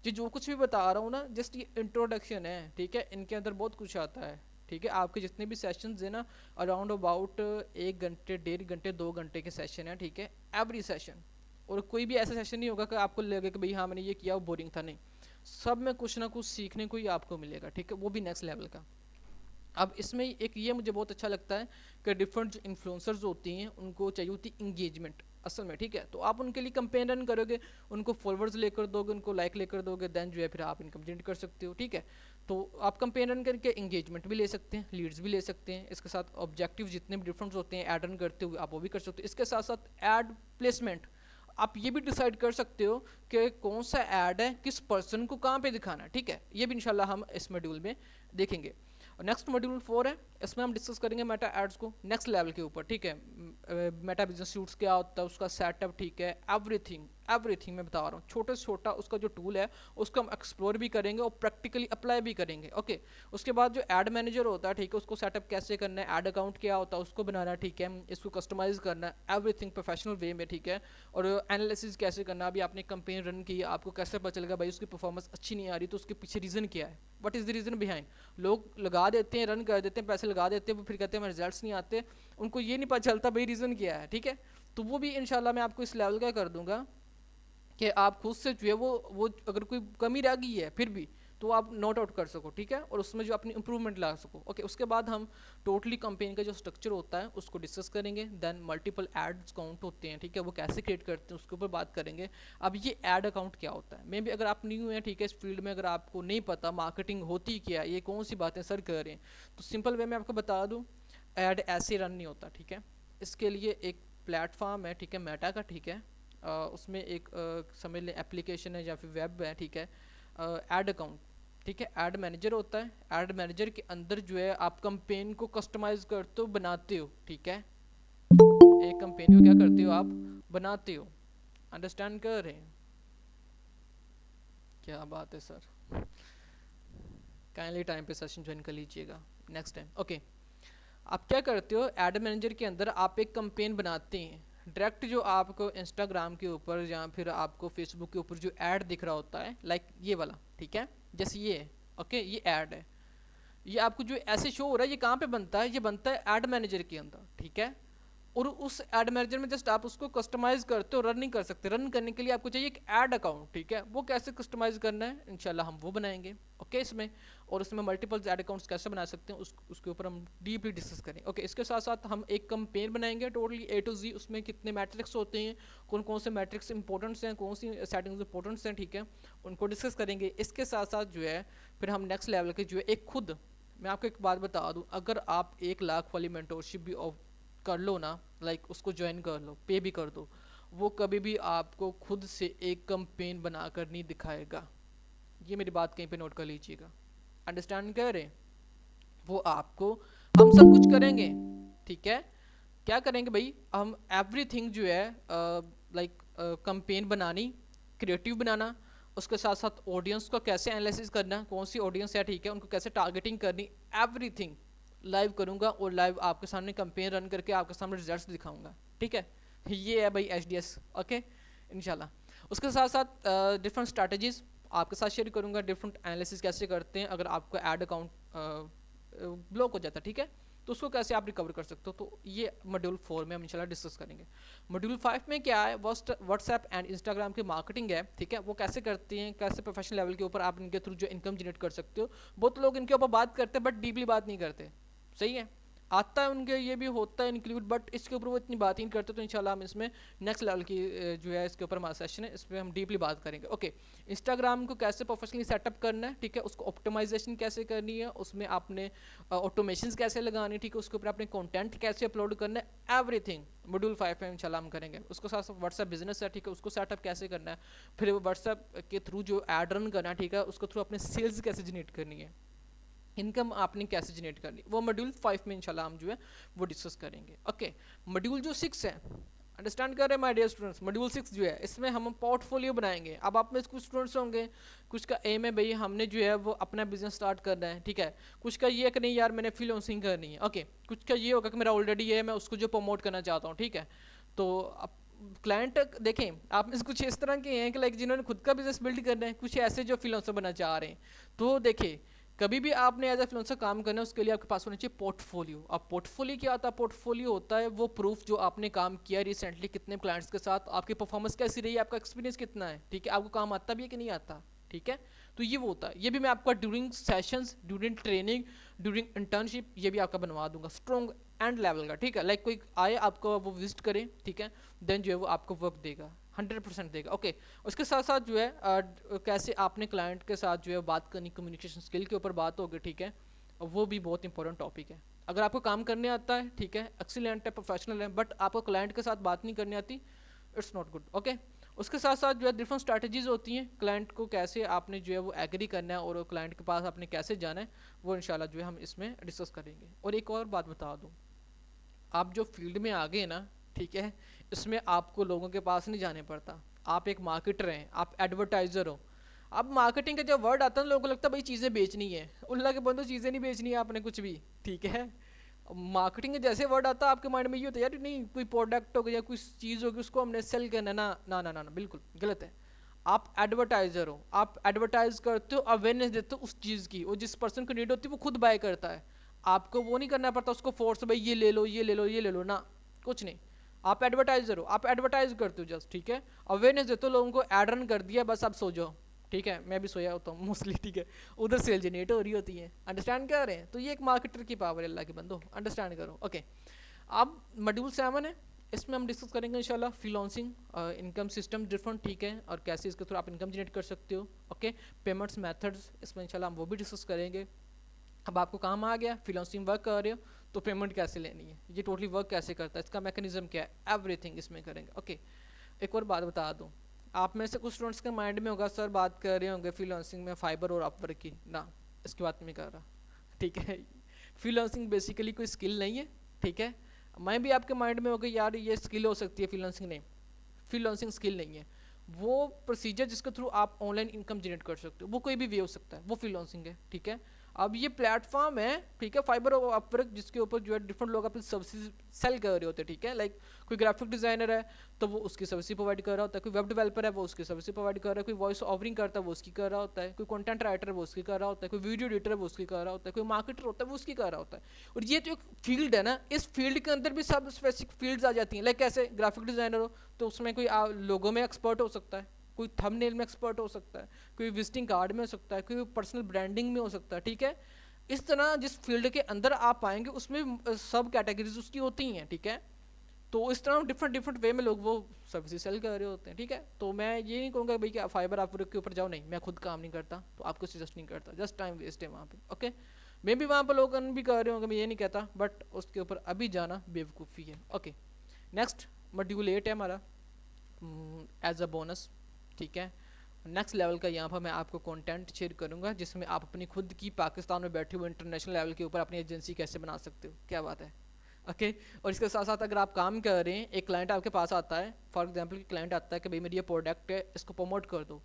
जो कुछ भी बता रहा हूँ ना, जस्ट ये इंट्रोडक्शन है, ठीक है, इनके अंदर बहुत कुछ आता है, ठीक है। आपके जितने भी सेशंस हैं ना, अराउंड अबाउट 1 घंटे 1.5 घंटे 2 घंटे के सेशन है, ठीक है, एवरी सेशन। और कोई भी ऐसा सेशन नहीं होगा कि आपको लगे कि भाई हाँ मैंने ये किया वो बोरिंग था, नहीं, सब में कुछ ना कुछ सीखने को ही आपको मिलेगा, ठीक है, वो भी नेक्स्ट लेवल का। अब इसमें एक ये मुझे बहुत अच्छा लगता है कि डिफरेंट जो इन्फ्लुएंसर्स होती हैं उनको चाहिए होती इंगेजमेंट असल में, ठीक है, तो आप उनके लिए कंपेन रन करोगे, उनको फॉलोअर्स लेकर दोगे, उनको लाइक लेकर दोगे, देन जो है फिर आप इनकम जनरेट कर सकते हो, ठीक है। तो आप कंपेन रन करके इंगेजमेंट भी ले सकते हैं, लीड्स भी ले सकते हैं, इसके साथ ऑब्जेक्टिव जितने भी डिफरेंस होते हैं ऐड रन करते हुए आप वो भी कर सकते हो। इसके साथ साथ ऐड प्लेसमेंट आप ये भी डिसाइड कर सकते हो कि कौन सा ऐड है किस पर्सन को कहाँ पे दिखाना है, ठीक है, ये भी इंशाल्लाह हम इस मॉड्यूल में देखेंगे। और नेक्स्ट मॉड्यूल 4 है, इसमें हम डिस्कस करेंगे मेटा एड्स को नेक्स्ट लेवल के ऊपर, ठीक है, मेटा बिजनेस सूट्स क्या होता है, उसका सेटअप, ठीक है, एवरीथिंग एवरीथिंग मैं बता रहा हूँ, छोटे से छोटा उसका जो टूल है उसको हम एक्सप्लोर भी करेंगे और प्रैक्टिकली अप्लाई भी करेंगे। ओके, उसके बाद जो एड मैनेजर होता है, ठीक है, उसको सेटअप कैसे करना है, एड अकाउंट क्या होता है उसको बनाना है, ठीक है, इसको कस्टमाइज करना है एवरीथिंग प्रोफेशनल वे में, ठीक है, और एनालिसिस कैसे करना, अभी आपने कंपेन रन की, आपको कैसे पता चलेगा भाई उसकी परफॉर्मेंस अच्छी नहीं आ रही, तो उसके पीछे रीज़न क्या है, what is the reason behind. लोग लगा देते हैं, रन कर देते हैं, पैसे लगा देते हैं, फिर कहते हैं रिजल्ट्स नहीं आते, उनको ये नहीं पता चलता भाई रीज़न क्या है, ठीक है। तो वो भी इंशाल्लाह मैं आपको इस लेवल का कर दूंगा कि आप खुद से जो है वो अगर कोई कमी रह गई है फिर भी तो आप नोट आउट कर सको, ठीक है, और उसमें जो अपनी इंप्रूवमेंट ला सको। ओके, उसके बाद हम टोटली कंपेन का जो स्ट्रक्चर होता है उसको डिस्कस करेंगे, देन मल्टीपल एड्स काउंट होते हैं, ठीक है, वो कैसे क्रिएट करते हैं उसके ऊपर बात करेंगे। अब ये एड अकाउंट क्या होता है, मे भी अगर आप न्यू हैं, ठीक है, इस फील्ड में अगर आपको नहीं पता मार्केटिंग होती क्या है, ये कौन सी बातें सर कर रहे हैं, तो सिंपल वे में आपको बता दूँ, ऐड ऐसे रन नहीं होता, ठीक है, इसके लिए एक प्लेटफॉर्म है, ठीक है, मेटा का, ठीक है, उसमें एक समझ लें एप्लीकेशन है या फिर वेब है, ठीक है, एड अकाउंट, ठीक है, एड मैनेजर होता है। एड मैनेजर के अंदर जो है आप कंपेन को कस्टमाइज करते हो, बनाते हो, ठीक है, एक कंपेन को क्या करते हो, आप बनाते हो। अंडरस्टैंड कर रहे हैं? क्या बात है सर, काइंडली टाइम पे सेशन ज्वाइन कर लीजिएगा नेक्स्ट टाइम। ओके, आप क्या करते हो, एड मैनेजर के अंदर आप एक कंपेन बनाते हैं डायरेक्ट, जो आपको इंस्टाग्राम के ऊपर या फिर आपको फेसबुक के ऊपर जो ऐड दिख रहा होता है, लाइक ये वाला, ठीक है, जैसे ये है, ओके, ये ऐड है, ये आपको जो ऐसे शो हो रहा है, ये कहाँ पे बनता है, ये बनता है ऐड मैनेजर के अंदर, ठीक है। और उस एड मैनेजर में जस्ट आप उसको कस्टमाइज करते हो, रन नहीं कर सकते। रन करने के लिए आपको चाहिए एक ऐड अकाउंट, ठीक है, वो कैसे कस्टमाइज करना है इंशाल्लाह हम वो बनाएंगे, ओके, इसमें। और उसमें मल्टीपल ऐड अकाउंट्स कैसे बना सकते हैं उसके ऊपर हम डीपली डिस्कस करें, ओके। इसके साथ साथ हम एक कंपेन बनाएंगे टोटली A to Z, उसमें कितने मैट्रिक्स होते हैं, कौन कौन से मैट्रिक्स इंपॉर्टेंट्स हैं, कौन सी सेटिंग्स इंपॉर्टेंट्स हैं, ठीक है, उनको डिस्कस करेंगे। इसके साथ साथ जो है फिर हम नेक्स्ट लेवल के जो है एक खुद, मैं आपको एक बात बता दूं, अगर आप 1 लाख वाली मेंटोरशिप भी कर लो ना, लाइक उसको ज्वाइन कर लो, पे भी कर दो, वो कभी भी आपको खुद से एक कंपेन बनाकर नहीं दिखाएगा। ये मेरी बात कहीं पे नोट कर लीजिएगा, अंडरस्टैंड कर रहे हैं? वो आपको, हम सब कुछ करेंगे, ठीक है, क्या करेंगे भाई, हम एवरीथिंग जो है लाइक कंपेन बनानी, क्रिएटिव बनाना, उसके साथ साथ ऑडियंस को कैसे एनालिसिस करना, कौन सी ऑडियंस है, ठीक है, उनको कैसे टारगेटिंग करनी, एवरीथिंग लाइव करूंगा और लाइव आपके सामने कंपेन रन करके आपके सामने रिजल्ट्स दिखाऊंगा, ठीक है। ये है भाई HDS, ओके, इंशाल्लाह। उसके साथ साथ डिफरेंट स्ट्रैटेजीज आपके साथ शेयर करूंगा, डिफरेंट एनालिसिस कैसे करते हैं अगर आपका ऐड अकाउंट ब्लॉक हो जाता है, ठीक है, तो उसको कैसे आप रिकवर कर सकते हो। तो ये मॉड्यूल 4 में हम इंशाल्लाह डिस्कस करेंगे। मॉड्यूल 5 में क्या है, व्हाट्सएप एंड इंस्टाग्राम की मार्केटिंग है, ठीक है, वो कैसे करते हैं, कैसे प्रोफेशनल लेवल के ऊपर आप इनके थ्रू जो इनकम जनरेट कर सकते हो। बहुत लोग इनके ऊपर बात करते हैं बट डीपली बात नहीं करते, सही है, आता है उनके, ये भी होता है इंक्लूड, बट इसके ऊपर वो इतनी बात ही नहीं करते। तो इंशाल्लाह हम इसमें नेक्स्ट लेवल की जो है इसके ऊपर हमारा सेशन है, इसमें हम डीपली बात करेंगे, ओके। इंस्टाग्राम को कैसे प्रोफेशनली सेटअप करना है, ठीक है, उसको ऑप्टिमाइजेशन कैसे करनी है, उसमें आपने ऑटोमेशन कैसे लगानी, ठीक है, उसके ऊपर आपने कंटेंट कैसे अपलोड करना है, एवरीथिंग मॉड्यूल 5 में इंशाल्लाह हम करेंगे। उसके साथ साथ व्हाट्सएप बिजनेस है, ठीक है, उसको सेटअप कैसे करना है, फिर व्हाट्सएप के थ्रू जो एड रन करना है, ठीक है, उसके थ्रू अपने सेल्स कैसे जनरेट करनी है, इनकम आपने कैसे जनरेट करनी, वो मॉड्यूल 5 में इंशाल्लाह हम जो है वो डिस्कस करेंगे, ओके। मॉड्यूल जो 6 है, अंडरस्टैंड कर रहे हैं माय डियर स्टूडेंट्स, मॉड्यूल 6 जो है इसमें हम पोर्टफोलियो बनाएंगे। अब आप में कुछ स्टूडेंट्स होंगे, कुछ का एम है भाई हमने जो है वो अपना बिजनेस स्टार्ट करना है, ठीक है, कुछ का ये कि नहीं यार मैंने फ्रीलांसिंग करनी है, ओके, कुछ का ये होगा कि मेरा ऑलरेडी है, मैं उसको जो प्रमोट करना चाहता हूँ, ठीक है। तो अब क्लाइंट देखें आप में कुछ इस तरह के हैं कि लाइक जिन्होंने खुद का बिजनेस बिल्ड करना है, कुछ ऐसे जो फ्रीलांसर बनना चाह रहे हैं। तो देखिए कभी भी आपने एज ए फ्रीलांसर काम करना है, उसके लिए आपके पास होना चाहिए पोर्टफोलियो। अब पोर्टफोलियो क्या होता है, पोर्टफोलियो होता है वो प्रूफ जो आपने काम किया रिसेंटली, कितने क्लाइंट्स के साथ, आपकी परफॉर्मेंस कैसी रही है, आपका एक्सपीरियंस कितना है, ठीक है, आपको काम आता भी है कि नहीं आता, ठीक है। तो ये वो होता है, ये भी मैं आपका during sessions, during training, during internship ये भी आपका बनवा दूंगा स्ट्रॉन्ग एंड लेवल का, ठीक है। लाइक कोई आए आपको वो विजिट करे, ठीक है, देन जो है वो आपको वर्क देगा, 100% देगा, ओके। उसके साथ साथ जो है कैसे आपने क्लाइंट के साथ जो है बात करनी, कम्युनिकेशन स्किल के ऊपर बात होगी, ठीक है, वो भी बहुत इंपॉर्टेंट टॉपिक है। अगर आपको काम करने आता है, ठीक है, एक्सीलेंट है, प्रोफेशनल है, बट आपको क्लाइंट के साथ बात नहीं करनी आती, इट्स नॉट गुड, ओके। उसके साथ साथ जो है डिफरेंट स्ट्रैटेजीज होती हैं, क्लाइंट को कैसे आपने जो है वो एग्री करना है और क्लाइंट के पास आपने कैसे जाना है, वो इंशाल्लाह जो है हम इसमें डिस्कस करेंगे। और एक और बात बता दूँ, आप जो फील्ड में आ गए ना, ठीक है, इसमें आपको लोगों के पास नहीं जाने पड़ता। आप एक मार्केटर हैं, आप एडवर्टाइज़र हो। अब मार्केटिंग का जब वर्ड आता है ना, लोगों को लगता है भाई चीज़ें बेचनी है, उल्ला के बंदो चीज़ें नहीं बेचनी है आपने कुछ भी, ठीक है। मार्केटिंग का जैसे वर्ड आता है आपके माइंड में ये होता है यार नहीं कोई प्रोडक्ट होगा या कुछ चीज़ होगी उसको हमने सेल करना, ना ना ना ना ना, बिल्कुल गलत है। आप एडवर्टाइज़र हो, आप एडवर्टाइज करते हो, अवेयरनेस देते हो उस चीज़ की, और जिस पर्सन को नीड होती है वो खुद बाय करता है। आपको वो नहीं करना पड़ता उसको फोर्स, भाई ये ले लो ये ले लो ये ले लो, ना कुछ नहीं। आप एडवर्टाइजर हो, आप एडवर्टाइज करते हो जस्ट, ठीक है, अवेयरनेस देते हो लोगों को, एड रन कर दिया बस आप सो जाओ, ठीक है, मैं भी सोया होता हूँ मोस्टली, ठीक है, उधर सेल जनरेट हो रही होती है, अंडरस्टैंड कर रहे हैं। तो ये एक मार्केटर की पावर है, अल्लाह के बंदो अंडरस्टैंड करो, ओके। अब मॉड्यूल 7 है, इसमें हम डिस्कस करेंगे इंशाल्लाह फ्रीलांसिंग इनकम सिस्टम डिफरेंट, ठीक है, और कैसे इसके थ्रू आप इनकम जनरेट कर सकते हो, ओके। पेमेंट्स मेथड्स इसमें इंशाल्लाह हम वो भी डिस्कस करेंगे। अब आपको काम आ गया, फ्रीलांसिंग वर्क कर रहे हो तो पेमेंट कैसे लेनी है, ये टोटली वर्क कैसे करता है, इसका मैकेनिज्म क्या है, एवरीथिंग इसमें करेंगे। ओके, एक और बात बता दूं, आप में से कुछ स्टूडेंट्स के माइंड में होगा सर बात कर रहे होंगे फ्रीलांसिंग में फाइबर और अपवर्क की, ना इसकी बात नहीं कर रहा, ठीक है। फ्रीलांसिंग बेसिकली कोई स्किल नहीं है, ठीक है। मैं भी आपके माइंड में होगा यार ये स्किल हो सकती है फ्रीलांसिंग, नहीं, फ्रीलांसिंग स्किल नहीं है, वो प्रोसीजर जिसके थ्रू आप ऑनलाइन इनकम जनरेट कर सकते हो, वो कोई भी वे हो सकता है, वो फ्रीलांसिंग है, ठीक है। अब ये प्लेटफॉर्म है, ठीक है, फाइबर और अपवर्क, जिसके ऊपर जो है डिफरेंट लोग अपनी सर्विसेज सेल कर रहे होते हैं, ठीक है। लाइक कोई ग्राफिक डिजाइनर है तो वो उसकी सर्विस प्रोवाइड कर रहा होता है, कोई वेब डेवलपर है वो उसकी सर्विस प्रोवाइड कर रहा है, कोई वॉइस ऑफरिंग करता है वो उसकी कर रहा होता है, कोई कंटेंट राइटर वो उसकी कर रहा होता है, कोई वीडियो एडिटर वो उसकी कर रहा होता है, कोई मार्केटर होता है वो उसकी कर रहा होता है। और ये जो एक फील्ड है ना, इस फील्ड के अंदर भी सब स्पेसिफिक फील्ड्स आ जाती हैं। लाइक कैसे ग्राफिक डिजाइनर हो तो उसमें कोई लोगो में एक्सपर्ट हो सकता है, कोई थंबनेल में एक्सपर्ट हो सकता है, कोई विजिटिंग कार्ड में हो सकता है, कोई पर्सनल ब्रांडिंग में हो सकता है, ठीक है। इस तरह जिस फील्ड के अंदर आप पाएंगे उसमें सब कैटेगरीज उसकी होती हैं, ठीक है। तो इस तरह डिफरेंट डिफरेंट वे में लोग वो सर्विसेज सेल कर रहे होते हैं, ठीक है। तो मैं ये नहीं कहूँगा भाई कि फाइबर आप के ऊपर जाओ, नहीं, मैं खुद काम नहीं करता तो आपको सजेस्ट नहीं करता, जस्ट टाइम वेस्ट है वहाँ पे। ओके, मे भी वहाँ पर लोग अर्न भी कर रहे होंगे, मैं ये नहीं कहता, बट उसके ऊपर अभी जाना बेवकूफ़ी है। ओके, नेक्स्ट मॉड्यूल 8 है हमारा एज अ बोनस, ठीक है। नेक्स्ट लेवल का यहाँ पर मैं आपको कंटेंट शेयर करूँगा जिसमें आप अपनी खुद की पाकिस्तान में बैठे हुए इंटरनेशनल लेवल के ऊपर अपनी एजेंसी कैसे बना सकते हो, क्या बात है। ओके, और इसके साथ साथ अगर आप काम कर रहे हैं, एक क्लाइंट आपके पास आता है, फॉर एग्जांपल क्लाइंट आता है कि भाई मेरी ये प्रोडक्ट है इसको प्रमोट कर दो,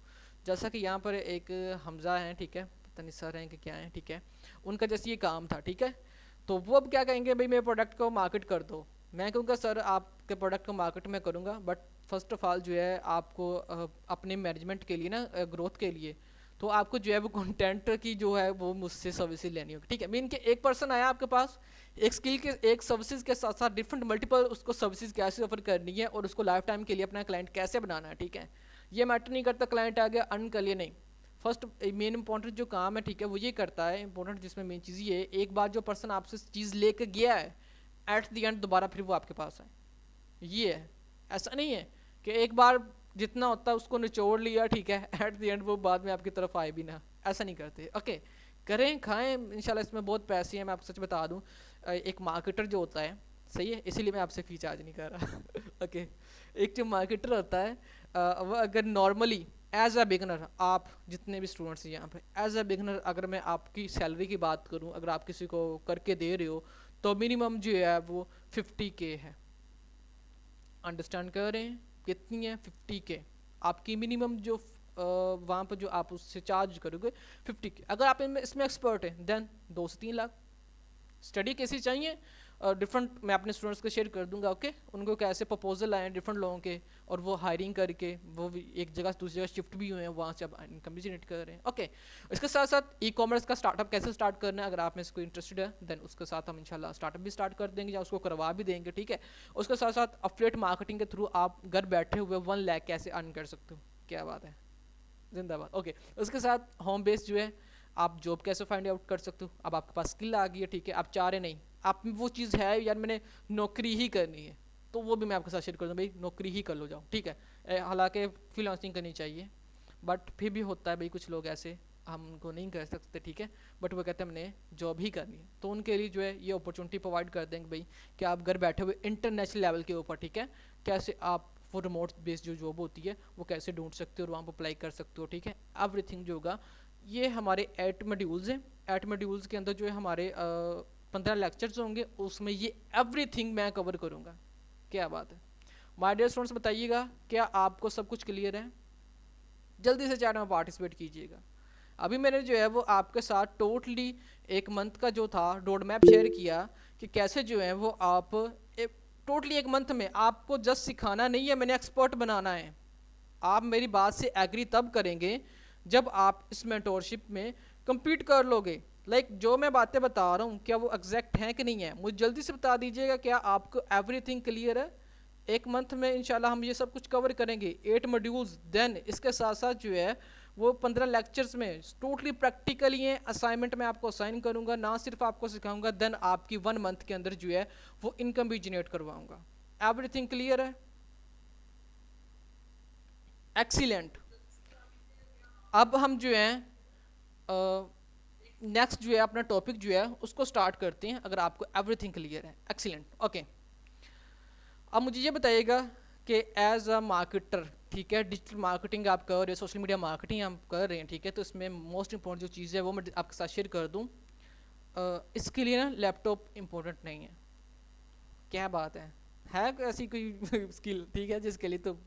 जैसा कि यहाँ पर एक हमजा है, ठीक है, पता नहीं सर हैं कि क्या है, ठीक है, उनका जैसे ये काम था, ठीक है। तो वो अब क्या कहेंगे, भाई मेरे प्रोडक्ट को मार्केट कर दो। मैं कहूँगा सर आपके प्रोडक्ट को मार्केट में करूँगा, बट फर्स्ट ऑफ ऑल जो है आपको अपने मैनेजमेंट के लिए ना, ग्रोथ के लिए, तो आपको जो है वो कंटेंट की जो है वो मुझसे सर्विसेज लेनी होगी, ठीक है। मीन के एक पर्सन आया आपके पास, एक स्किल के एक सर्विसेज के साथ साथ डिफरेंट मल्टीपल उसको सर्विसेज कैसे ऑफर करनी है और उसको लाइफ टाइम के लिए अपना क्लाइंट कैसे बनाना है, ठीक है। ये मैटर नहीं करता क्लाइंट आ गया अर्न कर लिया, नहीं। फर्स्ट मेन इंपॉर्टेंट जो काम है, ठीक है, वो ये करता है इंपॉर्टेंट, जिसमें मेन चीज़ ये है, एक बार जो पर्सन आपसे चीज़ लेकर गया है, एट द एंड दोबारा फिर वो आपके पास है, ये है। ऐसा नहीं है कि एक बार जितना होता है उसको निचोड़ लिया, ठीक है, एट द एंड वो बाद में आपकी तरफ आए भी ना, ऐसा नहीं करते। ओके, करें खाएं इंशाल्लाह, इसमें बहुत पैसे हैं, मैं आपको सच बता दूं। एक मार्केटर जो होता है, सही है, इसीलिए मैं आपसे फी चार्ज नहीं कर रहा ओके, एक जो मार्केटर होता है वो अगर नॉर्मली एज अ बिगनर, आप जितने भी स्टूडेंट्स हैं यहाँ पे, एज अ बिगनर अगर मैं आपकी सैलरी की बात करूँ, अगर आप किसी को करके दे रहे हो तो मिनिमम जो है वो 50K है। अंडरस्टैंड कर रहे हैं कितनी है, 50K आपकी मिनिमम जो वहाँ पर जो आप उससे चार्ज करोगे 50K। अगर आप इसमें एक्सपर्ट हैं देन 2 से 3 लाख। स्टडी कैसी चाहिए, डिफरेंट मैं अपने स्टूडेंट्स को शेयर कर दूंगा, ओके, उनको कैसे प्रपोजल आए डिफरेंट लोगों के, और वो हायरिंग करके वो भी एक जगह से दूसरी जगह शिफ्ट भी हुए हैं, वहाँ से अब इनकम भी जनरेट कर रहे हैं। ओके, इसके साथ साथ ई कॉमर्स का स्टार्टअप कैसे स्टार्ट करना है, अगर आप में से कोई इंटरेस्टेड है देन उसके साथ हम इंशाल्लाह स्टार्टअप भी स्टार्ट कर देंगे या उसको करवा भी देंगे, ठीक है। उसके साथ साथ अफिलिएट मार्केटिंग के थ्रू आप घर बैठे हुए 1 लाख कैसे अर्न कर सकते हो, क्या बात है, जिंदाबाद। ओके, उसके साथ होम बेस जो है आप जॉब कैसे फाइंड आउट कर सकते हो, अब आपके पास स्किल आ गई है, ठीक है, आप चाह रहे नहीं, आप में वो चीज़ है यार मैंने नौकरी ही करनी है, तो वो भी मैं आपके साथ शेयर कर दूँ, भाई नौकरी ही कर लो जाओ, ठीक है। हालांकि फ्रीलांसिंग करनी चाहिए, बट फिर भी होता है भाई कुछ लोग ऐसे हम उनको नहीं कर सकते, ठीक है, बट वो कहते हैं हमने जॉब ही करनी है, तो उनके लिए जो है ये अपॉर्चुनिटी प्रोवाइड कर देंगे भाई कि आप घर बैठे हुए इंटरनेशनल लेवल के ऊपर, ठीक है, कैसे आप वो रिमोट बेस्ड जो जॉब होती है वो कैसे ढूंढ सकते हो और वहाँ पर अप्लाई कर सकते हो, ठीक है। एवरीथिंग जो होगा ये हमारे 8 मॉड्यूल्स हैं, 8 मॉड्यूल्स के अंदर जो है हमारे 15 लेक्चर्स होंगे, उसमें ये एवरीथिंग मैं कवर करूँगा, क्या बात है। माय डियर स्टूडेंट्स बताइएगा क्या आपको सब कुछ क्लियर है, जल्दी से चैट में पार्टिसिपेट कीजिएगा। अभी मैंने जो है वो आपके साथ टोटली एक मंथ का जो था रोड मैप शेयर किया कि कैसे जो है वो आप टोटली एक मंथ में आपको जस्ट सिखाना नहीं है, मैंने एक्सपर्ट बनाना है। आप मेरी बात से एग्री तब करेंगे जब आप इस मेंटोरशिप में compete कर लोगे। लाइक जो मैं बातें बता रहा हूँ क्या वो एग्जैक्ट हैं कि नहीं है, मुझे जल्दी से बता दीजिएगा क्या आपको एवरीथिंग क्लियर है। एक मंथ में इंशाल्लाह हम ये सब कुछ कवर करेंगे, 8 मॉड्यूल्स, देन इसके साथ साथ जो है वो 15 लेक्चर्स में टोटली प्रैक्टिकली हैं, असाइनमेंट मैं आपको असाइन करूँगा, ना सिर्फ आपको सिखाऊंगा, देन आपकी 1 मंथ के अंदर जो है वो इनकम भी जनरेट करवाऊंगा। एवरीथिंग क्लियर है, एक्सीलेंट। अब हम जो है नेक्स्ट जो है अपना टॉपिक जो है उसको स्टार्ट करते हैं, अगर आपको एवरीथिंग क्लियर है। Excellent, okay. अब मुझे ये बताइएगा कि एज अ मार्केटर, ठीक है, डिजिटल मार्केटिंग आप कर रहे हो, सोशल मीडिया मार्केटिंग आप कर रहे हैं, ठीक है, तो इसमें मोस्ट इंपॉर्टेंट जो चीज़ है वो मैं आपके साथ शेयर कर दूँ। इसके लिए ना लैपटॉप इम्पोर्टेंट नहीं है। क्या बात है ऐसी कोई स्किल, ठीक है, जिसके लिए तो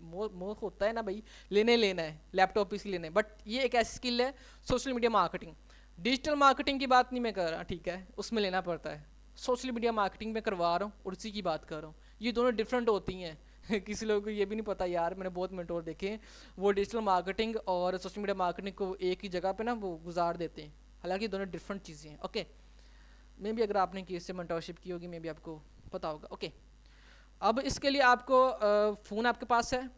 मोह होता है ना भाई, लेने लेना है लैपटॉप इसलिए लेना है, बट ये एक ऐसी स्किल है social media marketing. Digital marketing की बात नहीं मैं कर रहा, ठीक है, उसमें लेना पड़ता है। सोशल मीडिया मार्केटिंग में करवा रहा हूँ और उसी की बात कर रहा हूँ, ये दोनों डिफरेंट होती हैं किसी लोगों को ये भी नहीं पता यार, मैंने बहुत मेंटोर देखे हैं वो डिजिटल मार्केटिंग और सोशल मीडिया मार्केटिंग को एक ही जगह पे ना वो गुजार देते हैं, हालांकि दोनों डिफरेंट चीज़ें हैं। ओके, मे भी अगर आपने किसी से मेंटोरशिप की होगी मे भी आपको पता होगा। ओके, अब इसके लिए आपको फ़ोन आपके पास है,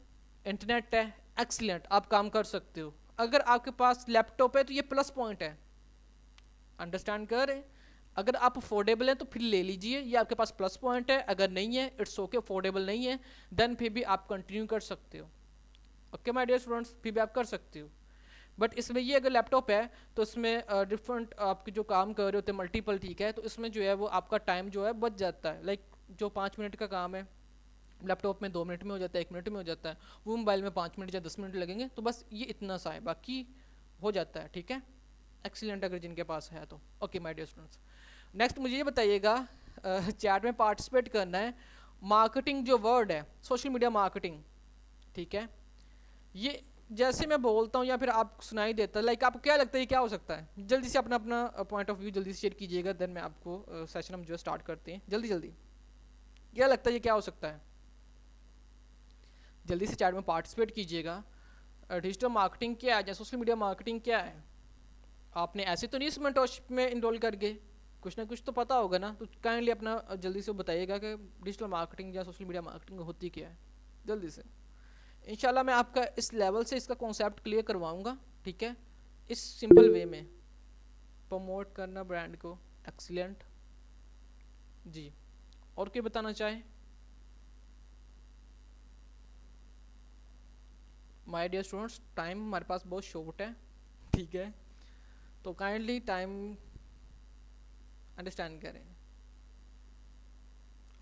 इंटरनेट है, एक्सीलेंट, आप काम कर सकते हो। अगर आपके पास लैपटॉप है तो ये प्लस पॉइंट है, अंडरस्टैंड कर रहे हैं। अगर आप अफोर्डेबल हैं तो फिर ले लीजिए, ये आपके पास प्लस पॉइंट है। अगर नहीं है, इट्स ओके, अफोर्डेबल नहीं है, देन फिर भी आप कंटिन्यू कर सकते हो। ओके माय डियर स्टूडेंट्स, फिर भी आप कर सकते हो। बट इसमें ये अगर लैपटॉप है तो इसमें डिफरेंट आपके जो काम कर रहे होते हैं मल्टीपल, ठीक है, तो इसमें जो है वो आपका टाइम जो है बच जाता है। लाइक जो 5 मिनट का काम है लैपटॉप में 2 मिनट में हो जाता है, 1 मिनट में हो जाता है, वो मोबाइल में 5 मिनट या 10 मिनट लगेंगे, तो बस ये इतना सा है, बाकी हो जाता है, ठीक है। एक्सीलेंट अगर जिनके पास है तो। Okay my dear students, next मुझे ये बताइएगा, चैट में पार्टिसिपेट करना है। मार्केटिंग जो वर्ड है, सोशल मीडिया मार्केटिंग, ठीक है, ये जैसे मैं बोलता हूँ या फिर आप सुनाई देता है, लाइक आपको क्या लगता है ये क्या हो सकता है? जल्दी से अपना अपना पॉइंट ऑफ व्यू जल्दी से शेयर कीजिएगा, देन मैं आपको सेशन हम जो स्टार्ट करते हैं, जल्दी जल्दी। क्या लगता है ये क्या हो सकता है? जल्दी से चैट में पार्टिसिपेट कीजिएगा। डिजिटल मार्केटिंग क्या है या सोशल मीडिया मार्केटिंग क्या है? आपने ऐसे तो नहीं इस मेंटरशिप में इनरोल कर गए, कुछ ना कुछ तो पता होगा ना, तो काइंडली अपना जल्दी से बताइएगा कि डिजिटल मार्केटिंग या सोशल मीडिया मार्केटिंग होती क्या है, जल्दी से। इंशाल्लाह मैं आपका इस लेवल से इसका कॉन्सेप्ट क्लियर करवाऊंगा, ठीक है, इस सिंपल वे में। प्रमोट करना ब्रांड को, एक्सीलेंट जी। और क्या बताना चाहें? माय डियर स्टूडेंट्स, टाइम हमारे पास बहुत शॉर्ट है, ठीक है, तो काइंडली टाइम अंडरस्टैंड करें।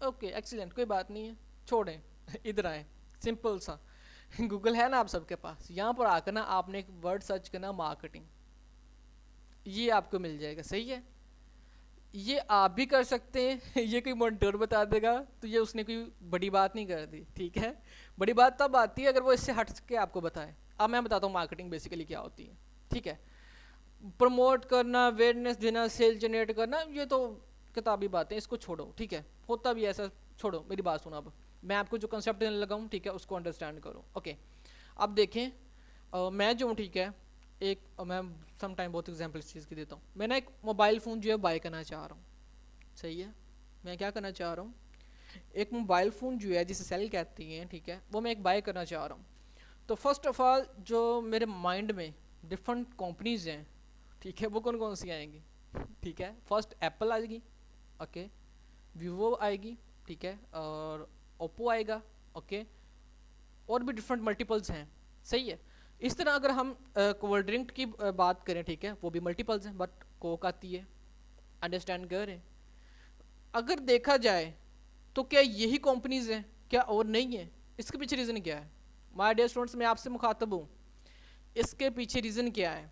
ओके एक्सीलेंट, कोई बात नहीं है, छोड़ें इधर आए, सिंपल सा गूगल है ना आप सबके पास, यहाँ पर आकर ना आपने एक वर्ड सर्च करना मार्केटिंग, ये आपको मिल जाएगा, सही है। ये आप भी कर सकते हैं ये कोई मॉनिटर बता देगा तो ये उसने कोई बड़ी बात नहीं कर दी, ठीक है। बड़ी बात तब आती है अगर वो इससे हट के आपको बताए। अब मैं बताता हूँ मार्केटिंग बेसिकली क्या होती है, ठीक है। प्रमोट करना, अवेयरनेस देना, सेल जनरेट करना, ये तो किताबी बातें, इसको छोड़ो, ठीक है, होता भी ऐसा, छोड़ो, मेरी बात सुनो। अब मैं आपको जो कंसेप्ट देने लगा हूँ, ठीक है, उसको अंडरस्टैंड करो। ओके, अब देखें, मैं जो हूँ, ठीक है, एक मैं सम टाइम बहुत एग्जाम्पल इस चीज़ की देता हूँ। मैं ना एक मोबाइल फ़ोन जो है बाय करना चाह रहा हूँ, सही है। मैं क्या करना चाह रहा हूँ, एक मोबाइल फ़ोन जो है जिसे सेल कहती हैं, ठीक है, वो मैं एक बाय करना चाह रहा हूँ। तो फर्स्ट ऑफ ऑल जो मेरे माइंड में डिफरेंट कंपनीज हैं, ठीक है, वो कौन कौन सी आएंगी? ठीक है, फर्स्ट एप्पल आएगी, ओके, वीवो आएगी, ठीक है, और ओप्पो आएगा, ओके, और भी डिफरेंट मल्टीपल्स हैं, सही है। इस तरह अगर हम कोल्ड ड्रिंक की बात करें, ठीक है, वो भी मल्टीपल्स हैं, बट कोक आती है, अंडरस्टैंड कर रहे हैं। अगर देखा जाए तो क्या यही कंपनीज हैं, क्या और नहीं है? इसके पीछे रीज़न क्या है? माय डियर स्टूडेंट्स, मैं आपसे मुखातब हूँ, इसके पीछे रीज़न क्या है?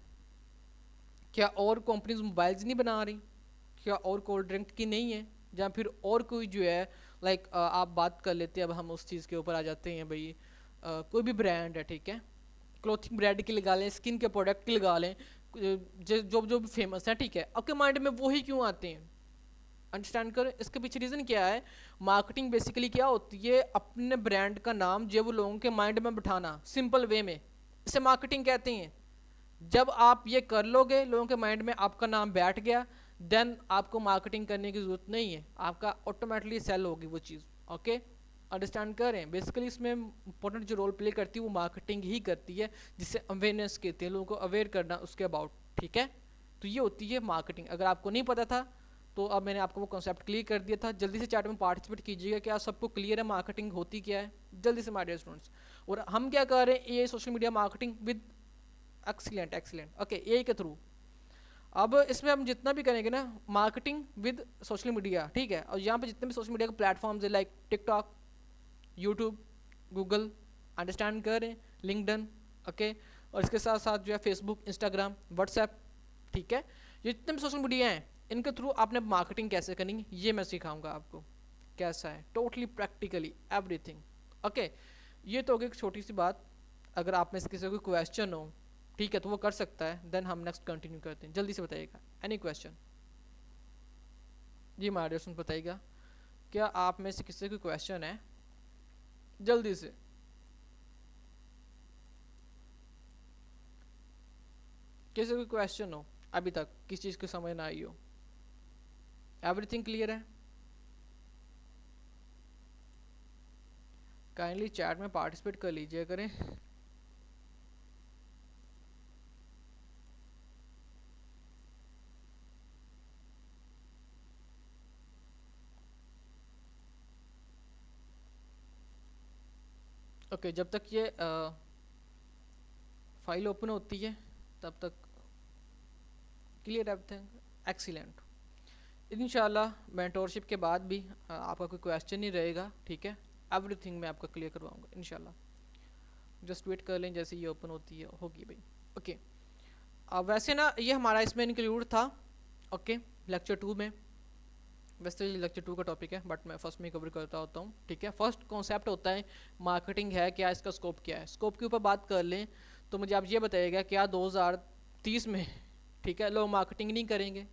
क्या और कंपनीज मोबाइल्स नहीं बना रही? क्या और कोल्ड ड्रिंक की नहीं है? या फिर और कोई जो है, लाइक आप बात कर लेते हैं, अब हम उस चीज़ के ऊपर आ जाते हैं भाई, कोई भी ब्रांड है, ठीक है, क्लोथिंग ब्रांड की लगा लें, स्किन के प्रोडक्ट की लगा लें, जो जो भी फेमस है, ठीक है, आपके माइंड में वही क्यों आते हैं? अंडरस्टैंड करें, इसके पीछे रीज़न क्या है। मार्केटिंग बेसिकली क्या होती है, अपने ब्रांड का नाम जो वो लोगों के माइंड में बिठाना, सिंपल वे में, इसे मार्केटिंग कहते हैं। जब आप ये कर लोगे, लोगों के माइंड में आपका नाम बैठ गया, देन आपको मार्केटिंग करने की ज़रूरत नहीं है, आपका ऑटोमेटिकली सेल होगी वो चीज़। ओके, अंडरस्टैंड कर रहे हैं। बेसिकली इसमें इंपॉर्टेंट जो रोल प्ले करती है वो मार्केटिंग ही करती है, जिससे अवेयरनेस कहते हैं, लोगों को अवेयर करना उसके अबाउट, ठीक है। तो ये होती है मार्केटिंग। अगर आपको नहीं पता था तो अब मैंने आपको वो कॉन्सेप्ट क्लियर कर दिया था। जल्दी से चैट में पार्टिसिपेट कीजिएगा, क्या सबको क्लियर है मार्केटिंग होती क्या है? जल्दी से माय डियर स्टूडेंट्स। और हम क्या कर रहे हैं, ये social media marketing with excellent, excellent, okay, AI के थ्रू। अब इसमें हम जितना भी करेंगे ना मार्केटिंग विद सोशल मीडिया, ठीक है, और यहाँ पे जितने भी सोशल मीडिया के प्लेटफॉर्म्स है like TikTok, YouTube, Google, understand करें, लिंक्डइन, ओके, और इसके साथ साथ जो है फेसबुक, इंस्टाग्राम, व्हाट्सएप, ठीक है, ये जितने भी सोशल मीडिया हैं इनके थ्रू आपने मार्केटिंग कैसे करनी है ये मैं सिखाऊंगा आपको कैसा है, टोटली प्रैक्टिकली एवरीथिंग, ओके। ये तो होगी एक छोटी सी बात। अगर आप में से किसी को कोई क्वेश्चन हो, ठीक है, तो वो कर सकता है, देन हम नेक्स्ट कंटिन्यू करते हैं, जल्दी से बताइएगा, एनी क्वेश्चन। जी मार्डियसन बताइएगा, क्या आप में से किसी को क्वेश्चन है, जल्दी से। किसी को क्वेश्चन हो अभी तक किस चीज़ की समझ ना आई हो, एवरीथिंग क्लियर है? काइंडली चैट में पार्टिसिपेट कर लीजिए करें। ओके, जब तक ये फाइल ओपन होती है तब तक क्लियर एवरीथिंग, एक्सीलेंट। इंशाल्लाह मेंटोरशिप के बाद भी आपका कोई क्वेश्चन नहीं रहेगा, ठीक है, एवरीथिंग मैं आपका क्लियर करवाऊंगा इंशाल्लाह। जस्ट वेट कर लें, जैसे ये ओपन होती है होगी भाई, ओके। अब वैसे ना ये हमारा इसमें इंक्लूड था, ओके, लेक्चर 2 में। वैसे तो ये लेक्चर 2 का टॉपिक है बट मैं फर्स्ट में कवर करता होता हूँ, ठीक है। फर्स्ट कॉन्सेप्ट होता है मार्केटिंग है क्या, इसका स्कोप क्या है। स्कोप के ऊपर बात कर लें तो मुझे आप ये बताइएगा क्या 2030 में, ठीक है, लोग मार्केटिंग नहीं करेंगे?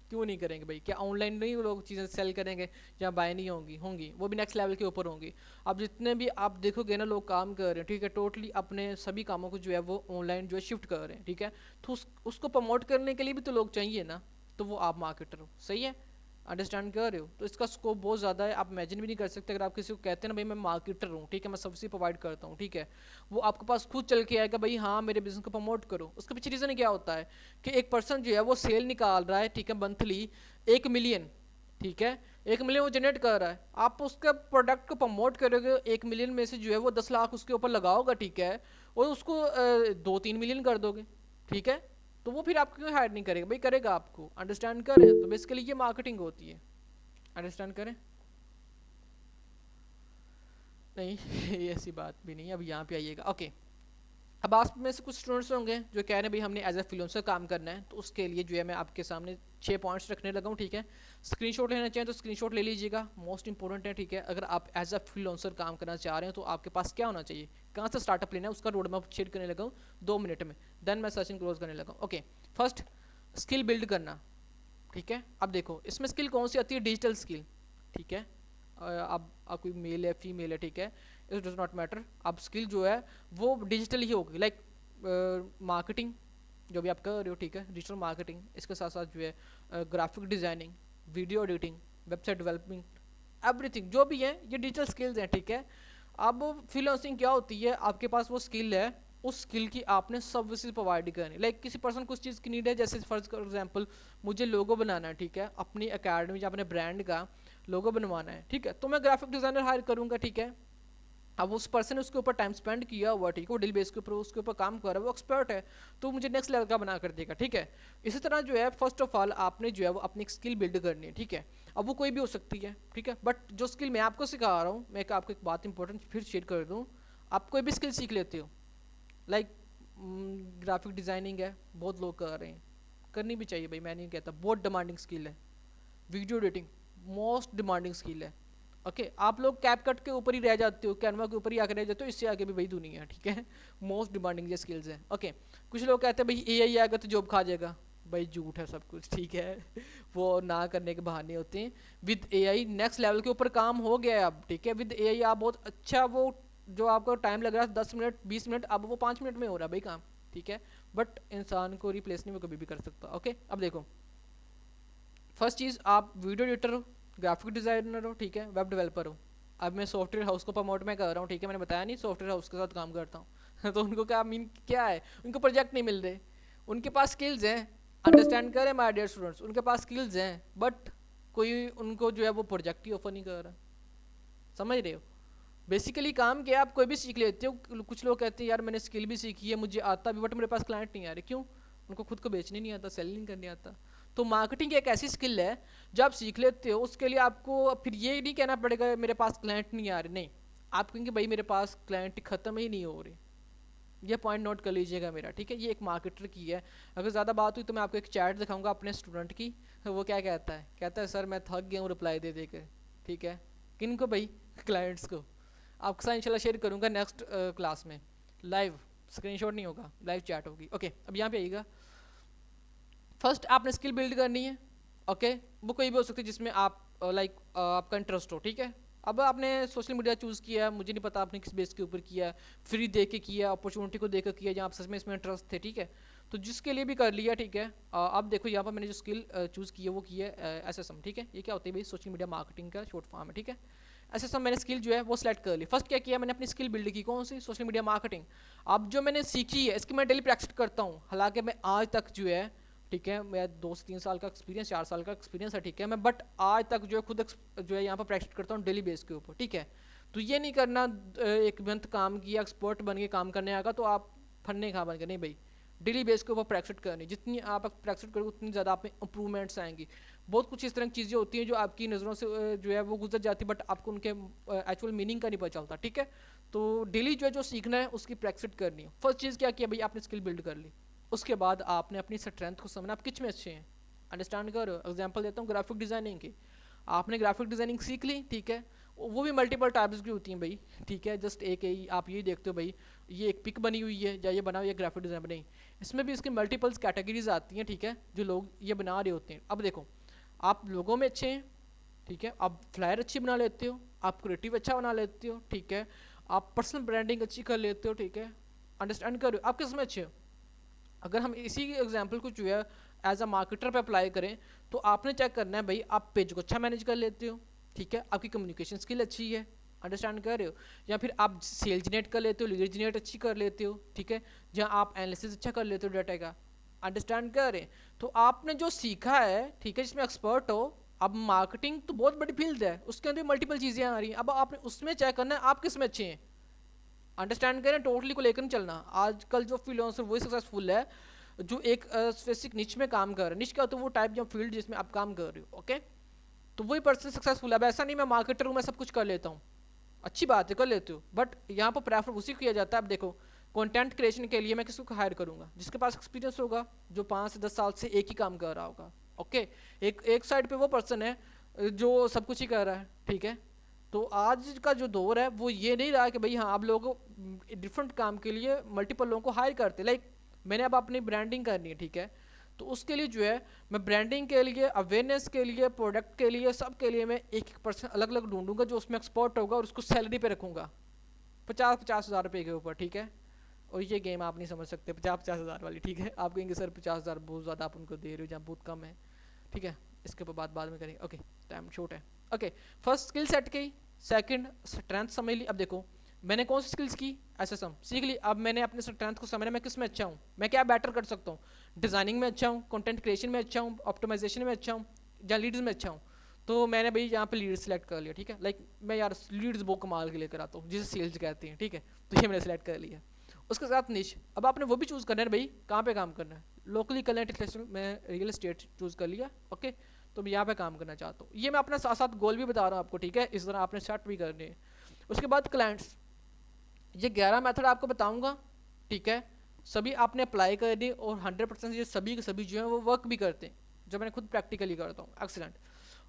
क्यों नहीं करेंगे भाई? क्या ऑनलाइन नहीं वो लोग चीज़ें सेल करेंगे या बाय नहीं होंगी? होंगी, वो भी नेक्स्ट लेवल के ऊपर होंगी। अब जितने भी आप देखोगे ना लोग काम कर रहे हैं, ठीक है, टोटली अपने सभी कामों को जो है वो ऑनलाइन जो है शिफ्ट कर रहे हैं, ठीक है। तो उसको प्रमोट करने के लिए भी तो लोग चाहिए ना, तो वो आप मार्केटर हो, सही है, अंडरस्टैंड कर रहे हो? तो इसका स्कोप बहुत ज़्यादा है, आप इमेजिन भी नहीं कर सकते। अगर आप किसी को कहते हैं ना भाई मैं मार्केटर हूँ, ठीक है, मैं सर्विस प्रोवाइड करता हूँ, ठीक है, वो आपके पास खुद चल के आएगा भाई हाँ मेरे बिजनेस को प्रमोट करो। उसके पीछे रीज़न क्या होता है कि एक पर्सन जो है वो सेल निकाल रहा है, ठीक है, मंथली 1 मिलियन, ठीक है, 1 मिलियन वो जनरेट कर रहा है। आप उसका प्रोडक्ट को प्रमोट करोगे, 1 मिलियन में से जो है वो 10 लाख उसके ऊपर लगाओगे, ठीक है, और उसको 2-3 मिलियन कर दोगे, ठीक है, तो वो फिर आपको क्यों हायर नहीं करेगा भाई? करेगा आपको, अंडरस्टैंड करें? तो बेसिकली ये मार्केटिंग होती है, अंडरस्टैंड करें? नहीं ये ऐसी बात भी नहीं है। अब यहाँ पे आइएगा, ओके। अब आप में से कुछ स्टूडेंट्स होंगे जो कह रहे हैं भाई हमने एज ए फ्रीलांसर काम करना है, तो उसके लिए जो है मैं आपके सामने 6 पॉइंट्स रखने लगा हूँ, ठीक है। स्क्रीनशॉट लेना चाहें तो स्क्रीनशॉट ले लीजिएगा, मोस्ट इंपॉर्टेंट है, ठीक है। अगर आप एज अ फ्रीलांसर काम करना चाह रहे हैं तो आपके पास क्या होना चाहिए, कहाँ से स्टार्टअप लेना है, उसका रोड मैप शेयर करने लगा हूँ 2 मिनट में, देन मैं सेशन क्लोज करने लगा हूँ, ओके। फर्स्ट, स्किल बिल्ड करना, ठीक है। अब देखो इसमें स्किल कौन सी आती है? डिजिटल स्किल, ठीक है। अब कोई मेल है फीमेल है, ठीक है, इट डज नॉट मैटर। अब स्किल जो है वो डिजिटल ही होगी, लाइक मार्केटिंग जो भी आप कर रहे हो, ठीक है, डिजिटल मार्केटिंग, इसके साथ साथ जो है graphic designing, video editing, website development, everything जो भी है ये डिजिटल स्किल्स हैं, ठीक है। अब फ्रीलांसिंग क्या होती है, आपके पास वो स्किल है, उस स्किल की आपने सर्विसेज प्रोवाइड करनी। लाइक किसी पर्सन को उस चीज़ की नीड है, जैसे फॉर एग्जांपल मुझे लोगो बनाना है, ठीक है, अपनी अकेडमी या अपने ब्रांड का लोगो बनवाना है, ठीक है, तो मैं ग्राफिक डिज़ाइनर हायर करूँगा, ठीक है। अब उस पर्सन ने उसके ऊपर टाइम स्पेंड किया हुआ, ठीक है, वो डेली बेस के ऊपर उसके ऊपर काम कर रहा है, वो एक्सपर्ट है, तो मुझे नेक्स्ट लेवल का बना कर देगा, ठीक है। इसी तरह जो है फर्स्ट ऑफ ऑल आपने जो है वो अपनी स्किल बिल्ड करनी है, ठीक है। अब वो कोई भी हो सकती है, ठीक है, बट जो स्किल मैं आपको सिखा रहा हूँ, मैं आपको एक बात इंपॉर्टेंट फिर शेयर कर दूँ, आप कोई भी स्किल सीख लेते हो, लाइक ग्राफिक डिज़ाइनिंग है, बहुत लोग कर रहे हैं, करनी भी चाहिए भाई, मैं नहीं कहता, बहुत डिमांडिंग स्किल है। Video editing most demanding skill है, ओके। आप लोग कैप कट के ऊपर ही रह जाते हो, कैनवा के ऊपर ही आकर रह जाते हो, इससे आगे भी वही दुनिया है, ठीक है। मोस्ट डिमांडिंग ये स्किल्स हैं, ओके। कुछ लोग कहते हैं भाई एआई आएगा तो जॉब खा जाएगा, भाई झूठ है सब कुछ, ठीक है वो ना करने के बहाने होते हैं। विद एआई नेक्स्ट लेवल के ऊपर काम हो गया है अब, ठीक है। विद एआई आप बहुत अच्छा, वो जो आपको टाइम लग रहा है 10 मिनट 20 मिनट, अब वो 5 मिनट में हो रहा है भाई काम, ठीक है। बट इंसान को रिप्लेस नहीं वो कभी भी कर सकता, ओके। अब देखो फर्स्ट चीज़, आप वीडियो एडिटर हो, ग्राफिक डिज़ाइनर हो, ठीक है, वेब डेवलपर हो। अब मैं सॉफ्टवेयर हाउस को प्रमोट में कर रहा हूँ, ठीक है, मैंने बताया नहीं सॉफ्टवेयर हाउस के साथ काम करता हूँ तो उनको क्या मीन क्या है, उनको प्रोजेक्ट नहीं मिल रहे, उनके पास स्किल्स हैं, अंडरस्टैंड करें माय डियर स्टूडेंट्स, उनके पास स्किल्स हैं बट कोई उनको जो है वो प्रोजेक्ट ही ऑफर नहीं कर रहा, समझ रहे हो? बेसिकली काम क्या, आप कोई भी सीख लेते हो, कुछ लोग कहते हैं यार मैंने स्किल भी सीखी है, मुझे आता भी, बट मेरे पास क्लाइंट नहीं आ रहे, क्यों? उनको खुद को बेचने नहीं आता, सेल नहीं करने आता। तो मार्केटिंग एक ऐसी स्किल है जो आप सीख लेते हो, उसके लिए आपको फिर ये नहीं कहना पड़ेगा मेरे पास क्लाइंट नहीं आ रहे, नहीं, आप कहेंगे भाई मेरे पास क्लाइंट ख़त्म ही नहीं हो रहे। ये पॉइंट नोट कर लीजिएगा मेरा, ठीक है। ये एक मार्केटर की है। अगर ज़्यादा बात हुई तो मैं आपको एक चैट दिखाऊंगा अपने स्टूडेंट की, वो क्या कहता है सर मैं थक गया हूँ रिप्लाई दे दे कर, ठीक है। किन को भाई? क्लाइंट्स को। आपके साथ इंशाल्लाह शेयर करूँगा नेक्स्ट क्लास में, लाइव स्क्रीनशॉट नहीं होगा, लाइव चैट होगी। ओके, अब यहाँ पे आइएगा। फर्स्ट आपने स्किल बिल्ड करनी है, ओके। वो कोई भी हो सकती है जिसमें आप लाइक आपका इंटरेस्ट हो, ठीक है। अब आपने सोशल मीडिया चूज़ किया, मुझे नहीं पता आपने किस बेस के ऊपर किया, फ्री देख के किया, अपॉर्चुनिटी को देख कर किया, जहाँ आप सच में इसमें इंटरेस्ट थे, ठीक है। तो जिसके लिए भी कर लिया, ठीक है। अब देखो यहाँ पर मैंने जो स्किल चूज़ की है वो की है SSM, ठीक है। ये क्या होती है भाई? सोशल मीडिया मार्केटिंग का शॉर्ट फॉर्म है, ठीक है। SSM मैंने स्किल जो है वो सिलेक्ट कर ली। फर्स्ट क्या किया मैंने, अपनी स्किल बिल्ड की, कौन सी? Social media marketing. अब जो मैंने सीखी है इसकी मैं डेली प्रैक्टिस करता हूँ, हालांकि मैं आज तक जो है, ठीक है, मैं 2 से 3 साल का एक्सपीरियंस, 4 साल का एक्सपीरियंस है, ठीक है, मैं बट आज तक जो है खुद जो है यहाँ पर प्रैक्टिस करता हूँ डेली बेस के ऊपर, ठीक है। तो ये नहीं करना एक मंथ काम किया एक्सपर्ट बन के काम करने आएगा तो आप फन्ने खा बन के, नहीं भाई, डेली बेस के ऊपर प्रैक्टिस करनी। जितनी आप प्रैक्टिस करोगे उतनी ज़्यादा आप में इंप्रूवमेंट्स आएंगी। बहुत कुछ इस तरह की चीज़ें होती हैं जो आपकी नज़रों से जो है वो गुजर जाती है, बट आपको उनके एक्चुअल मीनिंग का नहीं पता चलता, ठीक है। तो डेली जो है जो सीखना है उसकी प्रैक्टिस करनी है। फर्स्ट चीज़ क्या किया भाई, आपने स्किल बिल्ड कर ली। उसके बाद आपने अपनी स्ट्रेंथ को समझना, आप किस में अच्छे हैं, अंडरस्टैंड करो। एग्जांपल देता हूँ ग्राफिक डिज़ाइनिंग की। आपने ग्राफिक डिज़ाइनिंग सीख ली, ठीक है। वो भी मल्टीपल टाइप्स की होती हैं भाई, ठीक है। जस्ट एक ही आप ये देखते हो भाई ये एक पिक बनी हुई है या ये बना हुआ है ग्राफिक डिज़ाइन बनी, इसमें भी इसकी मल्टीपल्स कैटेगरीज आती हैं, ठीक है, जो लोग ये बना रहे होते हैं। अब देखो, आप लोगों में अच्छे हैं, ठीक है, आप फ्लायर अच्छी बना लेते हो, आप क्रिएटिव अच्छा बना लेते हो, ठीक है, आप पर्सनल ब्रांडिंग अच्छी कर लेते हो, ठीक है, अंडरस्टैंड करो आप किस में अच्छे हो। अगर हम इसी एग्जाम्पल को जो है एज अ मार्केटर पे अप्लाई करें तो आपने चेक करना है भाई आप पेज को अच्छा मैनेज कर लेते हो, ठीक है, आपकी कम्युनिकेशन स्किल अच्छी है, अंडरस्टैंड कर रहे हो, या फिर आप सेल जनरेट कर लेते हो, लीड जनरेट अच्छी कर लेते हो, ठीक है, जहाँ आप एनालिसिस अच्छा कर लेते हो डाटा का, अंडरस्टैंड कर रहे हैं। तो आपने जो सीखा है, ठीक है, जिसमें एक्सपर्ट हो। अब मार्केटिंग तो बहुत बड़ी फील्ड है, उसके अंदर मल्टीपल चीज़ें आ रही हैं, अब आपने उसमें चेक करना है आप किस में अच्छे हैं, अंडरस्टैंड करें, टोटली को लेकर नहीं चलना। आजकल जो फ्रीलांसर वही सक्सेसफुल है जो एक स्पेसिफिक निच में काम कर रहे हैं। निच क्या होता है? वो टाइप या फील्ड जिसमें आप काम कर रहे हो, ओके। तो वही पर्सन सक्सेसफुल है। अब ऐसा नहीं मैं मार्केटर हूँ मैं सब कुछ कर लेता हूँ, अच्छी बात है कर लेते हो, बट यहाँ पर प्रेफर उसी को किया जाता है। अब देखो, कंटेंट क्रिएशन के लिए मैं किसको हायर करूँगा? जिसके पास एक्सपीरियंस होगा, जो 5 से 10 साल से एक ही काम कर रहा होगा, ओके। एक साइड पे वो पर्सन है जो सब कुछ ही कर रहा है, ठीक है। तो आज का जो दौर है वो ये नहीं रहा कि भाई हाँ आप लोग डिफरेंट काम के लिए मल्टीपल लोगों को हायर करते, लाइक मैंने अब अपनी ब्रांडिंग करनी है, ठीक है, तो उसके लिए जो है मैं ब्रांडिंग के लिए, अवेयरनेस के लिए, प्रोडक्ट के लिए, सब के लिए मैं एक पर्सन अलग अलग ढूंढूंगा जो उसमें एक्सपर्ट होगा और उसको सैलरी पे रखूंगा 50,000 रुपये के ऊपर, ठीक है। और ये गेम आप नहीं समझ सकते 50,000 वाली, ठीक है। आप कहेंगे सर 50,000 बहुत ज़्यादा आप उनको दे रहे हो जहाँ बहुत कम है, ठीक है, इसके ऊपर बात बाद में करेंगे, ओके, टाइम शॉर्ट है। ओके, फर्स्ट स्किल सेट की, सेकंड स्ट्रेंथ समझ ली। अब देखो मैंने कौन सी स्किल्स की, SSM सीख ली। अब मैंने अपने स्ट्रेंथ को समझना मैं किस में अच्छा हूँ, मैं क्या बेटर कर सकता हूँ, डिज़ाइनिंग में अच्छा हूँ, कंटेंट क्रिएशन में अच्छा हूँ, ऑप्टिमाइजेशन में अच्छा हूँ, या लीड्स में अच्छा हूँ। तो मैंने भाई यहाँ पे लीड सेलेक्ट कर लिया, ठीक है, लाइक मैं यार लीड्स बहुत कमाल के लेकर आता हूँ जिसे सेल्स कहते हैं, ठीक है, तो ये मैंने सेलेक्ट कर लिया। उसके साथ निश, अब आपने वो भी चूज़ करना है भाई कहाँ पे काम करना है। लोकली करना है, मैं रियल एस्टेट चूज़ कर लिया, ओके, तो मैं यहाँ पे काम करना चाहता हूँ। ये मैं अपना साथ साथ गोल भी बता रहा हूँ आपको, ठीक है, इस तरह आपने स्टार्ट भी करनी है। उसके बाद क्लाइंट्स, ये 11 मेथड आपको बताऊंगा, ठीक है, सभी आपने अप्लाई कर दी और 100% ये सभी के सभी जो है वो वर्क भी करते हैं, जो मैंने खुद प्रैक्टिकली करता हूँ, एक्सीलेंट।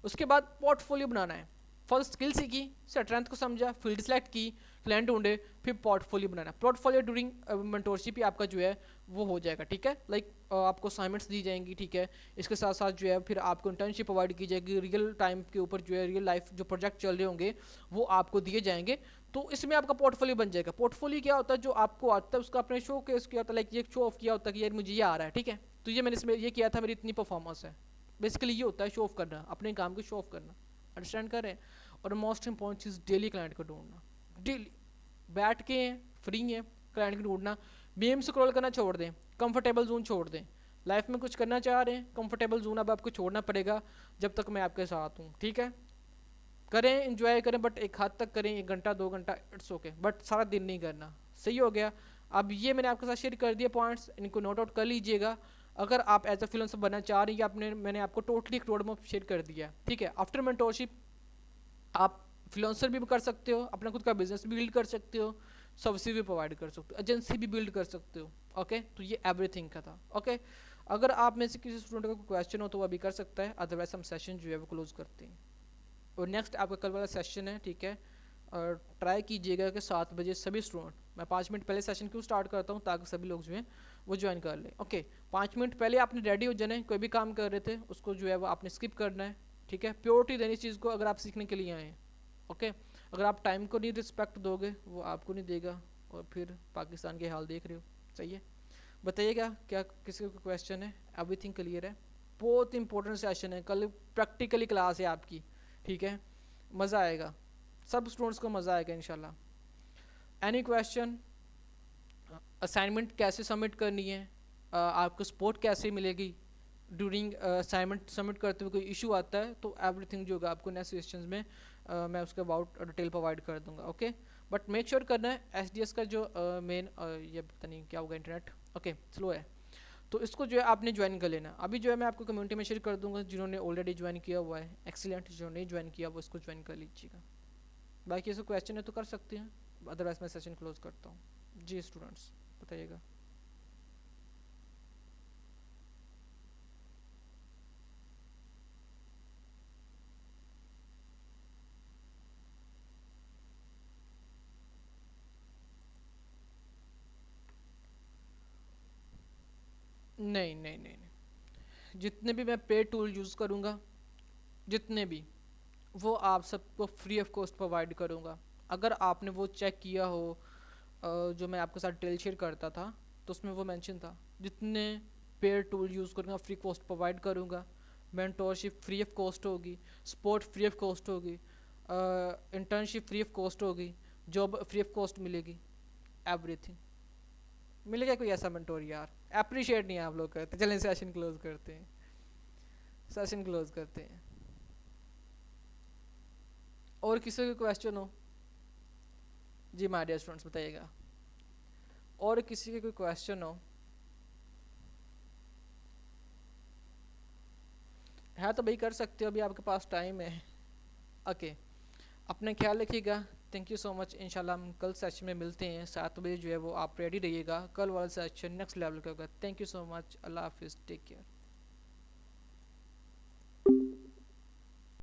उसके बाद पोर्टफोलियो बनाना है। फर्स्ट स्किल सीखी, स्ट्रेंथ को समझा, फील्ड सेलेक्ट की, क्लाइंट ढूंढे, फिर पोर्टफोलियो बनाना। पोर्टफोलियो ड्यूरिंग मेंटोरशिप ही आपका जो है वो हो जाएगा, ठीक है, लाइक आपको असाइनमेंट्स दी जाएंगी, ठीक है, इसके साथ साथ जो है फिर आपको इंटर्नशिप प्रोवाइड की जाएगी, रियल टाइम के ऊपर जो है रियल लाइफ जो प्रोजेक्ट चल रहे होंगे वो आपको दिए जाएंगे। तो इसमें आपका पोर्टफोलियो बन जाएगा। पोर्टफोलियो क्या होता है? जो आपको आता है उसका अपने शो केस किया होता है, लाइक ये शो ऑफ किया होता है कि यार मुझे ये आ रहा है, ठीक है, तो ये मैंने इसमें ये किया था, मेरी इतनी परफॉर्मेंस है। बेसिकली ये होता है शो ऑफ करना, अपने काम को शो ऑफ करना, अंडरस्टैंड कर रहे हैं। और मोस्ट इंपॉर्टेंट चीज़ डेली क्लाइंट को ढूंढना, डेली बैठ के फ्री है क्लाइंट को ढूंढना। बीएम स्क्रॉल करना छोड़ दें, कंफर्टेबल जोन छोड़ दें। लाइफ में कुछ करना चाह रहे हैं, कंफर्टेबल जोन अब आपको छोड़ना पड़ेगा जब तक मैं आपके साथ हूँ, ठीक है। करें एंजॉय करें बट एक हद तक करें, 1 घंटा 2 घंटा इट्स ओके, बट सारा दिन नहीं करना, सही हो गया। अब ये मैंने आपके साथ शेयर कर दिया पॉइंट्स, इनको नोट आउट कर लीजिएगा। अगर आप एज अ फ्रीलांसर बनना चाह रही हैं, आपने मैंने आपको टोटली एक रोड मैप शेयर कर दिया, ठीक है। आफ्टर मेंटोरशिप आप फ्रीलांसर भी कर सकते हो, अपना खुद का बिजनेस भी बिल्ड कर सकते हो, सर्विस भी प्रोवाइड कर सकते हो, एजेंसी भी बिल्ड कर सकते हो। ओके, तो ये एवरीथिंग का था। ओके, अगर आप में से किसी स्टूडेंट का कोई क्वेश्चन हो तो वो अभी कर सकता है, अदरवाइज हम सेशन जो है वो क्लोज करते हैं। और नेक्स्ट आपका कल वाला सेशन है, ठीक है। और ट्राई कीजिएगा कि 7 बजे सभी स्टूडेंट, मैं 5 मिनट पहले सेशन क्यों स्टार्ट करता हूँ ताकि सभी लोग जो हैं वो ज्वाइन कर लें। ओके, 5 मिनट पहले आपने रेडी हो जाना है, कोई भी काम कर रहे थे उसको जो है वो आपने स्किप करना है, ठीक है। प्योरिटी देनी चीज़ को, अगर आप सीखने के लिए आए हैं। ओके, अगर आप टाइम को नहीं रिस्पेक्ट दोगे वो आपको नहीं देगा, और फिर पाकिस्तान के हाल देख रहे हो। सही है, बताइएगा क्या किसी को क्वेश्चन है? एवरीथिंग क्लियर है? बहुत इंपॉर्टेंट सेशन है, कल प्रैक्टिकली क्लास है आपकी, ठीक है। मज़ा आएगा, सब स्टूडेंट्स को मज़ा आएगा इंशाल्लाह। Any question? असाइनमेंट कैसे सबमिट करनी है, आपको सपोर्ट कैसे मिलेगी ड्यूरिंग असाइनमेंट सबमिट करते हुए कोई इशू आता है तो एवरीथिंग जो होगा आपको नेक्स्ट सेशंस में मैं उसके अबाउट डिटेल प्रोवाइड कर दूंगा। ओके, बट मेक श्योर करना है एसडीएस का जो मेन ये पता नहीं क्या होगा, इंटरनेट ओके स्लो है, तो इसको जो है आपने ज्वाइन कर लेना। अभी जो है मैं आपको कम्युनिटी में शेयर कर दूंगा, जिन्होंने ऑलरेडी ज्वाइन किया हुआ है एक्सीलेंट, जो नहीं ज्वाइन किया वो इसको ज्वाइन कर लीजिएगा। बाकी ऐसे क्वेश्चन है तो कर सकते हैं, अदरवाइज मैं सेशन क्लोज करता हूँ। जी स्टूडेंट्स बताइएगा। नहीं नहीं नहीं नहीं, जितने भी मैं पे टूल यूज़ करूँगा, जितने भी, वो आप सबको फ्री ऑफ कॉस्ट प्रोवाइड करूँगा। अगर आपने वो चेक किया हो, जो मैं आपके साथ डिटेल शेयर करता था तो उसमें वो मेंशन था, जितने पेड टूल यूज़ करूँगा फ्री कॉस्ट प्रोवाइड करूँगा। मेंटोरशिप फ्री ऑफ कॉस्ट होगी, सपोर्ट फ्री ऑफ कॉस्ट होगी, इंटर्नशिप फ्री ऑफ कॉस्ट होगी, जॉब फ्री ऑफ कॉस्ट मिलेगी, एवरीथिंग मिलेगा। कोई ऐसा मेंटोर यार अप्रिशिएट नहीं है आप लोग करते। चलें सेशन क्लोज करते हैं, सेशन क्लोज करते हैं। और किसी को क्वेश्चन हो? जी माय डियर स्टूडेंट्स बताइएगा, और किसी के कोई क्वेश्चन हो? है तो भाई कर सकते हो, अभी आपके पास टाइम है। ओके, अपना ख्याल रखिएगा। Thank you so much. इंशाल्लाह हम कल सेशन में मिलते हैं 7 बजे जो है वो आप रेडी रहिएगा, कल वाला सेशन नेक्स्ट लेवल का होगा। थैंक यू सो मच, अल्लाह हाफिज़, टेक केयर।